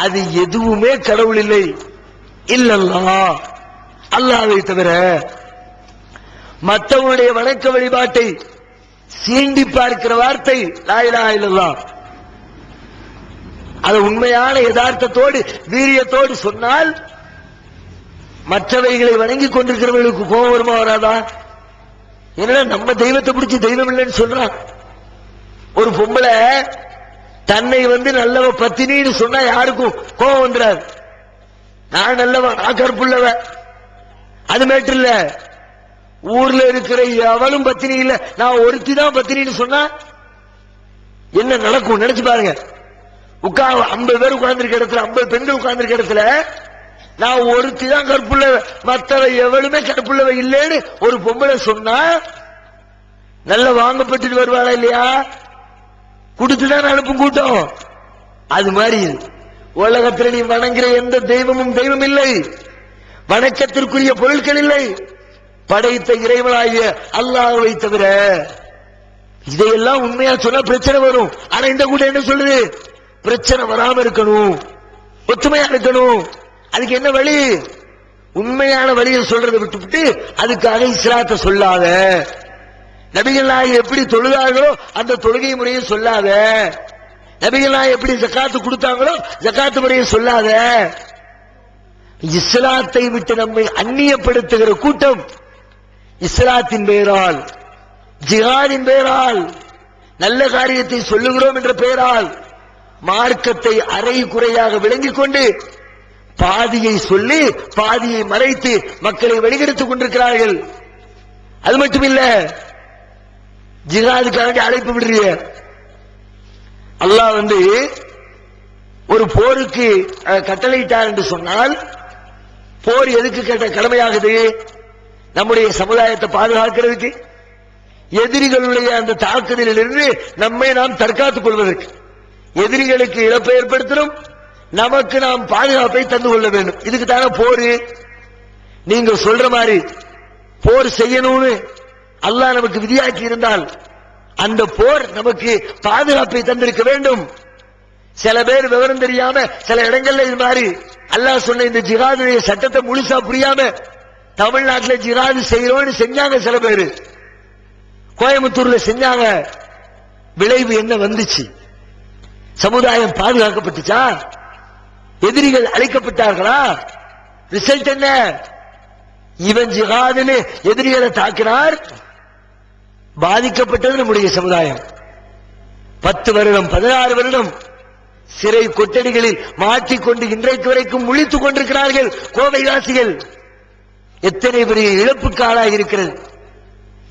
அது எதுவுமே கடவுள் இல்லை. இல்லல்லாஹ், அல்லாஹ்வை தவிர. மற்றவனுடைய வணக்க வழிபாட்டை சீண்டி பார்க்கிற வார்த்தை லா இலாஹ இல்லல்லாஹ். அது உண்மையான யதார்த்தத்தோடு வீரியத்தோடு சொன்னால் மற்றவைகளை வணங்கி கொண்டிருக்கிறவர்களுக்கு கோபம் வருமா வராதா? ஏன்னா நம்ம தெய்வத்தை பிடிச்சி தெய்வம் இல்லைன்னு சொல்றான். ஒரு பொம்பளை தன்னை நல்லவ பத்தினின்னு சொன்னா யாருக்கும் கோபம் வந்துடாது. நான் நல்லவன், நான் கற்புள்ளவ, அது மேட்டு இல்ல. ஊர்ல இருக்கிற எவனும் பத்தினி இல்ல, நான் ஒருத்தி தான் பத்தினின்னு சொன்னா என்ன நடக்கும் நினைச்சு பாருங்க. 50 பேர் உட்கார்ந்துருக்க இடத்துல, 50 பெண்கள் உட்கார்ந்துருக்க இடத்துல நான் ஒருத்தி தான் கற்புள்ளவ, மற்றவ எவளுமே கற்புள்ளவ இல்லைன்னு ஒரு பொம்பளை சொன்னா நல்ல வாங்கப்பட்டு வருவாளா இல்லையா? கொடுத்துதான் அனுப்பும் கூட்டம். அது மாதிரி உலகத்தில் நீ வணங்குற எந்த தெய்வமும் தெய்வம் இல்லை, வணக்கத்திற்குரிய பொருட்கள் இல்லை, படைத்த இறைவனாகிய அல்லாஹ்வை தவிர. இதையெல்லாம் உண்மையா சொன்னா பிரச்சனை வரும். ஆனா இந்த கூட்டம் என்ன சொல்லுது? பிரச்சனை வராம இருக்கணும், ஒற்றுமையா இருக்கணும். அதுக்கு என்ன வழி? உண்மையான வழியை சொல்றதை விட்டுவிட்டு அதுக்காக இஸ்லாத்தை சொல்லாத. நபிகள் நாயகம் எப்படி தொழுதார்களோ அந்த தொழுகை முறையை சொல்லாத. நபிகள் நாயகம் எப்படி ஜகாத்து கொடுத்தாங்களோ ஜகாத்து முறையை சொல்லாத. இஸ்லாத்தை விட்டு நம்மை அந்நியப்படுத்துகிற கூட்டம் இஸ்லாத்தின் பெயரால், ஜிஹாதின் பெயரால், நல்ல காரியத்தை சொல்லுகிறோம் என்ற பெயரால் மார்க்கத்தை அரை குறையாக விளங்கிக் கொண்டு பாதியை சொல்லி பாதியை மறைத்து மக்களை வழிகெடுத்துக் கொண்டிருக்கிறார்கள். அது மட்டுமில்ல, ஜிஹாதுக்காக அழைப்பு விடுறிய அல்லாஹ் ஒரு போருக்கு கட்டளையிட்டார் என்று சொன்னால், போர் எதுக்கு கடமையாகுது? நம்முடைய சமுதாயத்தை பாதுகாக்கிறதுக்கு, எதிரிகளுடைய அந்த தாக்குதலில் இருந்து நம்மை நாம் தற்காத்துக் கொள்வதற்கு, எதிரிகளுக்கு இழப்பை ஏற்படுத்தணும், நமக்கு நாம் பாதுகாப்பை தந்து கொள்ள வேண்டும். இதுக்கு தானே போரு. நீங்க சொல்ற மாதிரி போர் செய்யணும்னு அல்லாஹ் நமக்கு விதியாக்கி இருந்தால் அந்த போர் நமக்கு பாதுகாப்பை தந்திருக்க வேண்டும். சில பேர் விவரம் தெரியாம சில இடங்கள்ல இது மாதிரி அல்லாஹ் சொன்ன இந்த ஜிஹாதுடைய சட்டத்தை முழுசா புரியாம தமிழ்நாட்டில் ஜிஹாது செய்யறோம்னு செஞ்சாங்க. சில பேர் கோயம்புத்தூர்ல செஞ்சாங்க. விளைவு என்ன வந்துச்சு? சமுதாயம் பாதுகாக்கப்பட்டுச்சா? எதிரிகள் அழைக்கப்பட்டார்களா? ரிசல்ட் என்ன? இவன் ஜிஹாதுன்னு எதிரிகளை தாக்கினார், பாதிக்கப்பட்டது நம்முடைய சமுதாயம். 10 வருடம் 16 வருடம் சிறை கொட்டடிகளில் மாற்றிக்கொண்டு இன்றைக்கு வரைக்கும் முழித்துக் கொண்டிருக்கிறார்கள் கோவைவாசிகள். எத்தனை பெரிய இழப்புக்கு ஆளாகி இருக்கிறது.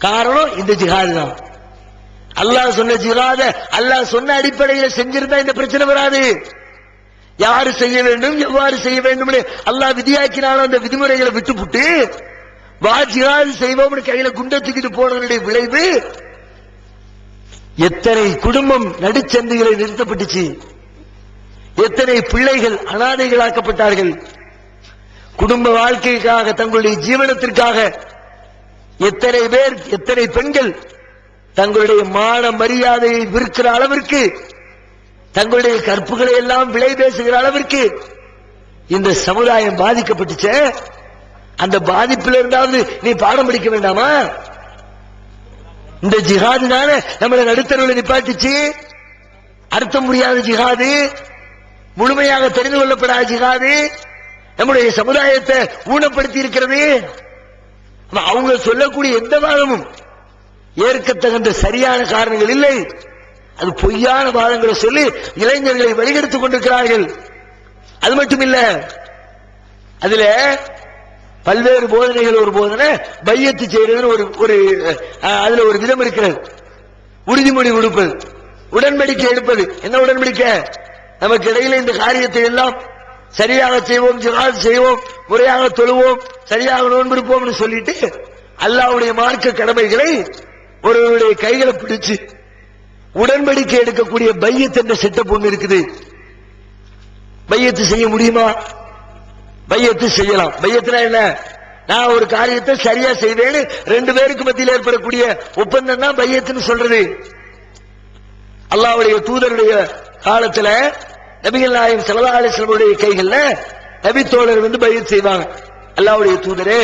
காரணம் இந்த ஜிஹாது தான். அல்லாஹ் சொன்ன ஜிஹாத அல்லாஹ் சொன்ன அடிப்படையில் செஞ்சிருந்தா இந்த பிரச்சனை வராது. யாரு செய்ய வேண்டும், எவ்வாறு செய்ய வேண்டும் அல்லாஹ் விதியாக்கினாலும் அந்த விதிமுறைகளை விட்டுப்புட்டு ஜிஹாது செய்வோம் கையில குண்டை தூக்கிட்டு போனதனுடைய விளைவு எத்தனை குடும்பம் நடுச்சந்தைகளை நிறுத்தப்பட்டுச்சு, எத்தனை பிள்ளைகள் அனாதைகளாக்கப்பட்டார்கள். குடும்ப வாழ்க்கைக்காக தங்களுடைய ஜீவனத்திற்காக எத்தனை பேர், எத்தனை பெண்கள் தங்களுடைய மான மரியாதையை விற்கிற அளவிற்கு, தங்களுடைய கற்புகளை எல்லாம் விலை பேசுகிற அளவிற்கு இந்த சமுதாயம் பாதிக்கப்பட்டுச்ச. அந்த பாதிப்பில் இருந்தாவது நீ பாடம் படிக்க வேண்டாமா? இந்த ஜிஹாது தானே நம்மளை நடுத்தரவில் நிப்பாட்டிச்சு. அர்த்தம் முடியாத ஜிஹாது, முழுமையாக தெரிந்து கொள்ளப்படாத ஜிஹாது நம்முடைய சமுதாயத்தை ஊனப்படுத்தி இருக்கிறது. அவங்க சொல்லக்கூடிய எந்த வாதமும் ஏற்கத்தகுந்த சரியான காரணங்கள் இல்லை. அது பொய்யான வாதங்களை சொல்லி இளைஞர்களை வழிகெடுத்துக் கொண்டிருக்கிறார்கள். அது மட்டுமில்ல, அதுல பல்வேறு போதனைகள். ஒரு போதனை பையத்து செய்யறது, அதுல ஒரு விதம் இருக்கிறது. உறுதிமொழி கொடுப்பது, உடன்படிக்கை எடுப்பது. என்ன உடன்படிக்கை? நமக்கு இடையில இந்த காரியத்தை எல்லாம் சரியாக செய்வோம், ஜிஹாத் செய்வோம், முறையாக தொழுவோம், சரியாக நோன்பெடுப்போம் சொல்லிட்டு அல்லாஹ்வுடைய மார்க்க கடமைகளை ஒருவருடைய கைகளை பிடிச்சு உடன்படிக்கை எடுக்கக்கூடிய பையத் என்ற செட்டப் ஒன்று இருக்குது. பையத்து செய்ய முடியுமா? பையத்து செய்யலாம். பையத்துனா என்ன? நான் ஒரு காரியத்தை சரியா செய்வேன்னு 2 பேருக்கு மத்தியில் ஏற்படக்கூடிய ஒப்பந்தம் தான் பையத்துன்னு சொல்றது. அல்லாஹ்வுடைய தூதருடைய காலத்துல நபிகள் நாயகம் ஸல்லல்லாஹு அலைஹி வஸல்லம் கைகள்ல நபி தோழர் வந்து பையத் செய்வாங்க. அல்லாஹ்வுடைய தூதரே,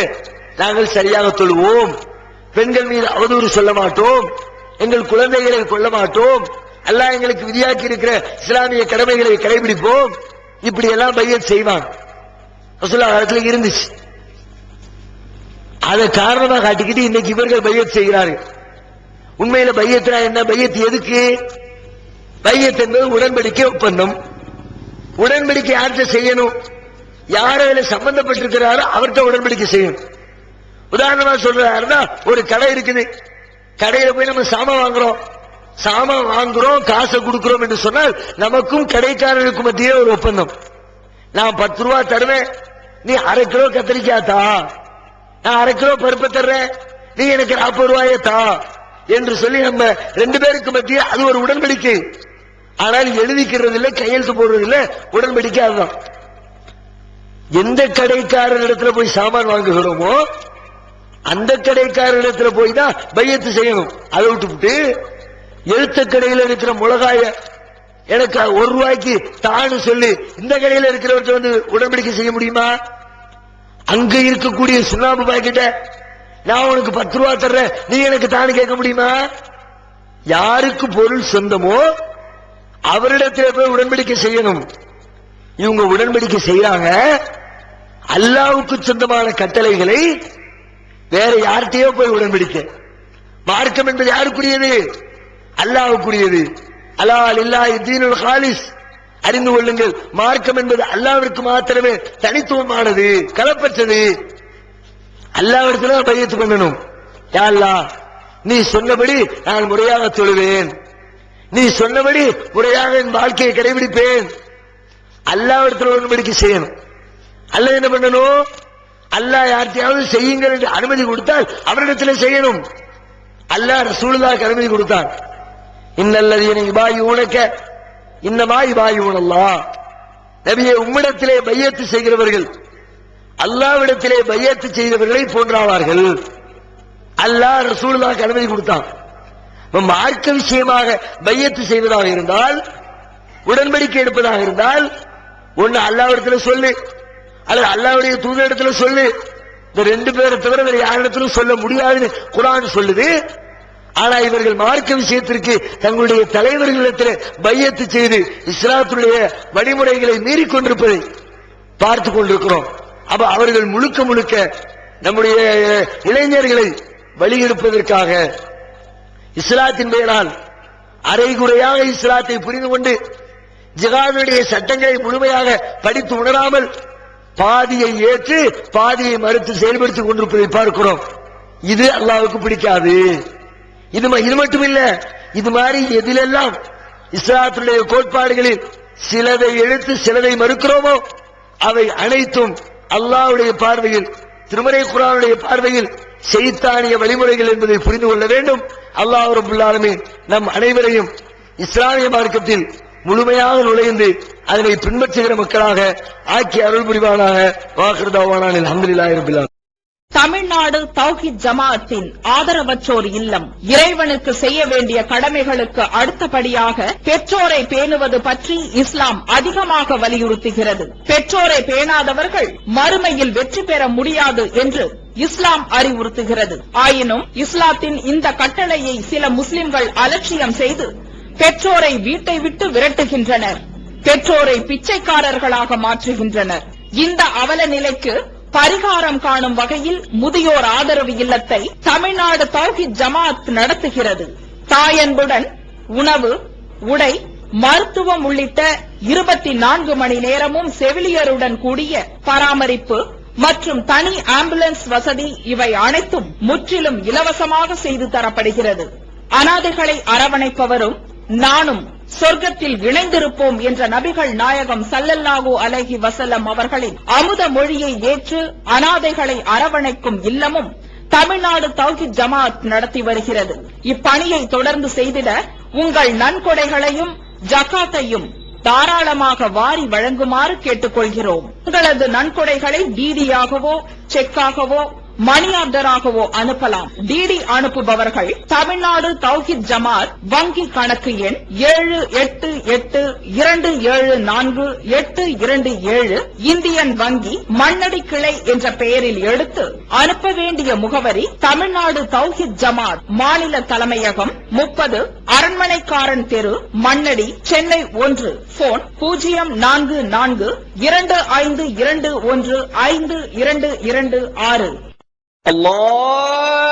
நாங்கள் சரியாக தொழுவோம், பெண்கள் மீது அவதூறு சொல்ல மாட்டோம், எங்கள் குழந்தைகளை கொள்ள மாட்டோம், அல்லாஹ் எங்களுக்கு விதியாக்கி இருக்கிற இஸ்லாமிய கடமைகளை கடைபிடிப்போம், இப்படி எல்லாம் பையத் செய்வாங்க. ரசூலுல்லாஹ் காலத்துல இருந்துச்சு. அதை காரணமாக காட்டிக்கிட்டு இன்னைக்கு இவர்கள் பையத் செய்கிறார்கள். உண்மையில பையத்னா என்ன? பையத் எதுக்கு? பையத் என்பது உடன்படிக்கை, ஒப்பந்தம். உடன்படிக்கை யார்கிட்ட செய்யணும்? யார் அதில் சம்பந்தப்பட்டிருக்கிறாரோ அவர்கிட்ட உடன்படிக்கை செய்யணும். உதாரணமா சொல்றாருன்னா, ஒரு கடை இருக்குது, கடையில போய் நம்ம சாமான் வாங்குறோம், காசை கொடுக்கிறோம் என்று சொன்னால் நமக்கும் கடைக்காரர்களுக்கும் மத்தியே ஒரு ஒப்பந்தம். நான் 10 ரூபா தருவேன், நீ 1/2 கிலோ கத்திரிக்காய் தா, நான் 1/2 கிலோ பருப்பு தர்றேன், நீ எனக்கு 40 ரூபாயை தா என்று சொல்லி நம்ம 2 பேருக்கு மத்தியே அது ஒரு உடன்படிக்கை. ஆனால் எழுதிக்கிறது இல்லை, கையெழுத்து போடுறது இல்லை, உடன்படிக்கை அதுதான். எந்த கடைக்காரர் இடத்துல போய் சாமான் வாங்குகிறோமோ அந்த கடைக்காரரிடத்துல போய் தான் பையத்து செய்யணும். அதை விட்டுவிட்டு எழுத்த கடையில் இருக்கிற மிளகாய எனக்கு 1 ரூபாய்க்கு தான்னு சொல்லி இந்த கடையில் இருக்கிறவர்கிட்ட வந்து உடன்படிக்கை செய்ய முடியுமா? அங்க இருக்கக்கூடிய சுண்ணாம்பு பாய்கிட்ட நான் உனக்கு 10 ரூபா தர்றேன், நீ எனக்கு தான்னு கேட்க முடியுமா? யாருக்கு பொருள் சொந்தமோ அவரிடத்தில் போய் உடன்படிக்கை செய்யணும். இவங்க உடன்படிக்கை செய்யறாங்க, அல்லாஹ்வுக்கு சொந்தமான கட்டளைகளை வேற யார்கிட்டயோ போய் உடன்படிக்கை. மார்க்கம் என்பது யாருக்குரியது? அல்லாஹ்வுக்குரியது. அலா லில்லாஹி தீனுல் காலிஸ். அறிந்து கொள்ளுங்கள், மார்க்கம் என்பது அல்லாஹ்விற்கு மாத்திரமே தனித்துவமானது, கலப்பற்றது. அல்லாஹ்விடத்துல பையத்து பண்ணணும். யா அல்லாஹ், நீ சொன்னபடி நான் முறையாக தொழுவேன், நீ சொன்னபடி முறையாக என் வாழ்க்கையை கடைபிடிப்பேன். அல்லாஹ்விடத்துல உடன்படிக்கை செய்யணும். அல்லாஹ் என்ன பண்ணணும்? அல்லாஹ் யார்த்தையாவது செய்யுங்கள் என்று அனுமதி கொடுத்தால் அவரிடத்தில் செய்யணும். அல்லாஹ் ரசூலுல்லாஹ்க்கு அனுமதி கொடுத்தான். இன்னல்லதீன யுபாயிஊனக இன்னமா யுபாயிஊனல்லாஹ். நபியே, உம்மிடத்திலே பையத்து செய்கிறவர்கள் அல்லாஹ்விடத்திலே பையத்து செய்தவர்களை போன்றாவார்கள். அல்லாஹ் ரசூலுல்லாஹ்க்கு அனுமதி கொடுத்தான். மார்க்க விஷயமாக பையத்து செய்வதாக இருந்தால், உடன்படிக்கை எடுப்பதாக இருந்தால், ஒன்னு அல்லாஹ்விடத்துல சொல்லு அல்லது அல்லாஹ்வுடைய தூதரிடத்துல சொல்லு. இந்த ரெண்டு பேரை தவிர வேற யாரிடத்திலும் சொல்ல முடியாதுன்னு குர்ஆன் சொல்லுது. ஆனா இவர்கள் மார்க்க விஷயத்திற்கு தங்களுடைய தலைவர்களிடத்தில் பையத்து செய்து இஸ்லாத்துடைய வழிமுறைகளை மீறிக் கொண்டிருப்பதை பார்த்துக் கொண்டிருக்கிறோம். அப்ப அவர்கள் முழுக்க முழுக்க நம்முடைய இளைஞர்களை வழியெடுப்பதற்காக இஸ்லாத்தின் பெயரால் அரைகுறையாக இஸ்லாத்தை புரிந்து கொண்டு ஜிஹாதுடைய சட்டங்களை முழுமையாக படித்து உணராமல் பாதியை ஏற்று பாதியை மறுத்து செயல்படுத்திக் கொண்டிருப்பதை பார்க்கிறோம். இது அல்லாஹ்வுக்கு பிடிக்காது. இது மட்டுமில்ல, இது மாதிரி எதிலெல்லாம் இஸ்லாத்துடைய கோட்பாடுகளில் சிலதை எடுத்து சிலதை மறுக்கிறோமோ அவை அனைத்தும் அல்லாஹ்வுடைய பார்வையில், திருமறை குர்ஆனுடைய பார்வையில் ஷைத்தானிய வழிமுறைகள் என்பதை புரிந்து கொள்ள வேண்டும். அல்லாஹ் ரப்பல் ஆலமீன் நம் அனைவரையும் இஸ்லாமிய மார்க்கத்தில் முழுமையாக நுழைந்து அதனை பின்பற்றுகிற மக்களாக ஆக்கி அருள் புரிவானாக. வாகிர் தஅவானா அல்ஹம்துலில்லாஹி ரப்பில் ஆலமீன். தமிழ்நாடு தௌஹீத் ஜமாஅத்தின் ஆதரவற்றோர் இல்லம் இறைவனுக்கு செய்ய வேண்டிய கடமைகளுக்கு அடுத்தபடியாக பெற்றோரை பேணுவது பற்றி இஸ்லாம் அதிகமாக வலியுறுத்துகிறது. பெற்றோரை பேணாதவர்கள் மறுமையில் வெற்றி பெற முடியாது என்று இஸ்லாம் அறிவுறுத்துகிறது. ஆயினும் இஸ்லாத்தின் இந்த கட்டளையை சில முஸ்லிம்கள் அலட்சியம் செய்து பெற்றோரை வீட்டை விட்டு விரட்டுகின்றனர். பெற்றோரை பிச்சைக்காரர்களாக மாற்றுகின்றனர். இந்த அவல நிலைக்கு பரிகாரம் காணும் வகையில் முதியோர் ஆதரவு இல்லத்தை தமிழ்நாடு தௌஹீத் ஜமாஅத் நடத்துகிறது. தாயன்புடன் உணவு, உடை, மருத்துவம் உள்ளிட்ட 24 மணி நேரமும் செவிலியருடன் கூடிய பராமரிப்பு மற்றும் தனி ஆம்புலன்ஸ் வசதி இவை அனைத்தும் முற்றிலும் இலவசமாக செய்து தரப்படுகிறது. அனாதைகளை அரவணைப்பவரும் நானும் சொர்க்கத்தில் இணைந்திருப்போம் என்ற நபிகள் நாயகம் ஸல்லல்லாஹு அலைஹி வஸல்லம் அவர்களின் அமுத மொழியை ஏற்று அனாதைகளை அரவணைக்கும் இல்லமும் தமிழ்நாடு தௌஹீத் ஜமாஅத் நடத்தி வருகிறது. இப்பணியை தொடர்ந்து செய்திட உங்கள் நன்கொடைகளையும் ஜகாத்தையும் தாராளமாக வாரி வழங்குமாறு கேட்டுக்கொள்கிறோம். உங்களது நன்கொடைகளை டிடியாகவோ செக்காகவோ மணி ஆர்டராகவோ அனுப்பலாம். டிடி அனுப்புபவர்கள் தமிழ்நாடு தௌஹீத் ஜமாஅத் வங்கி கணக்கு எண் 7882748227 இந்தியன் வங்கி மண்ணடி கிளை என்ற பெயரில் எடுத்து அனுப்ப வேண்டிய முகவரி தமிழ்நாடு தௌஹீத் ஜமாஅத் மாநில தலைமையகம் 30 அரண்மனைக்காரன் தெரு மண்ணடி சென்னை 1. போன் 044252152226. அல்லாஹ்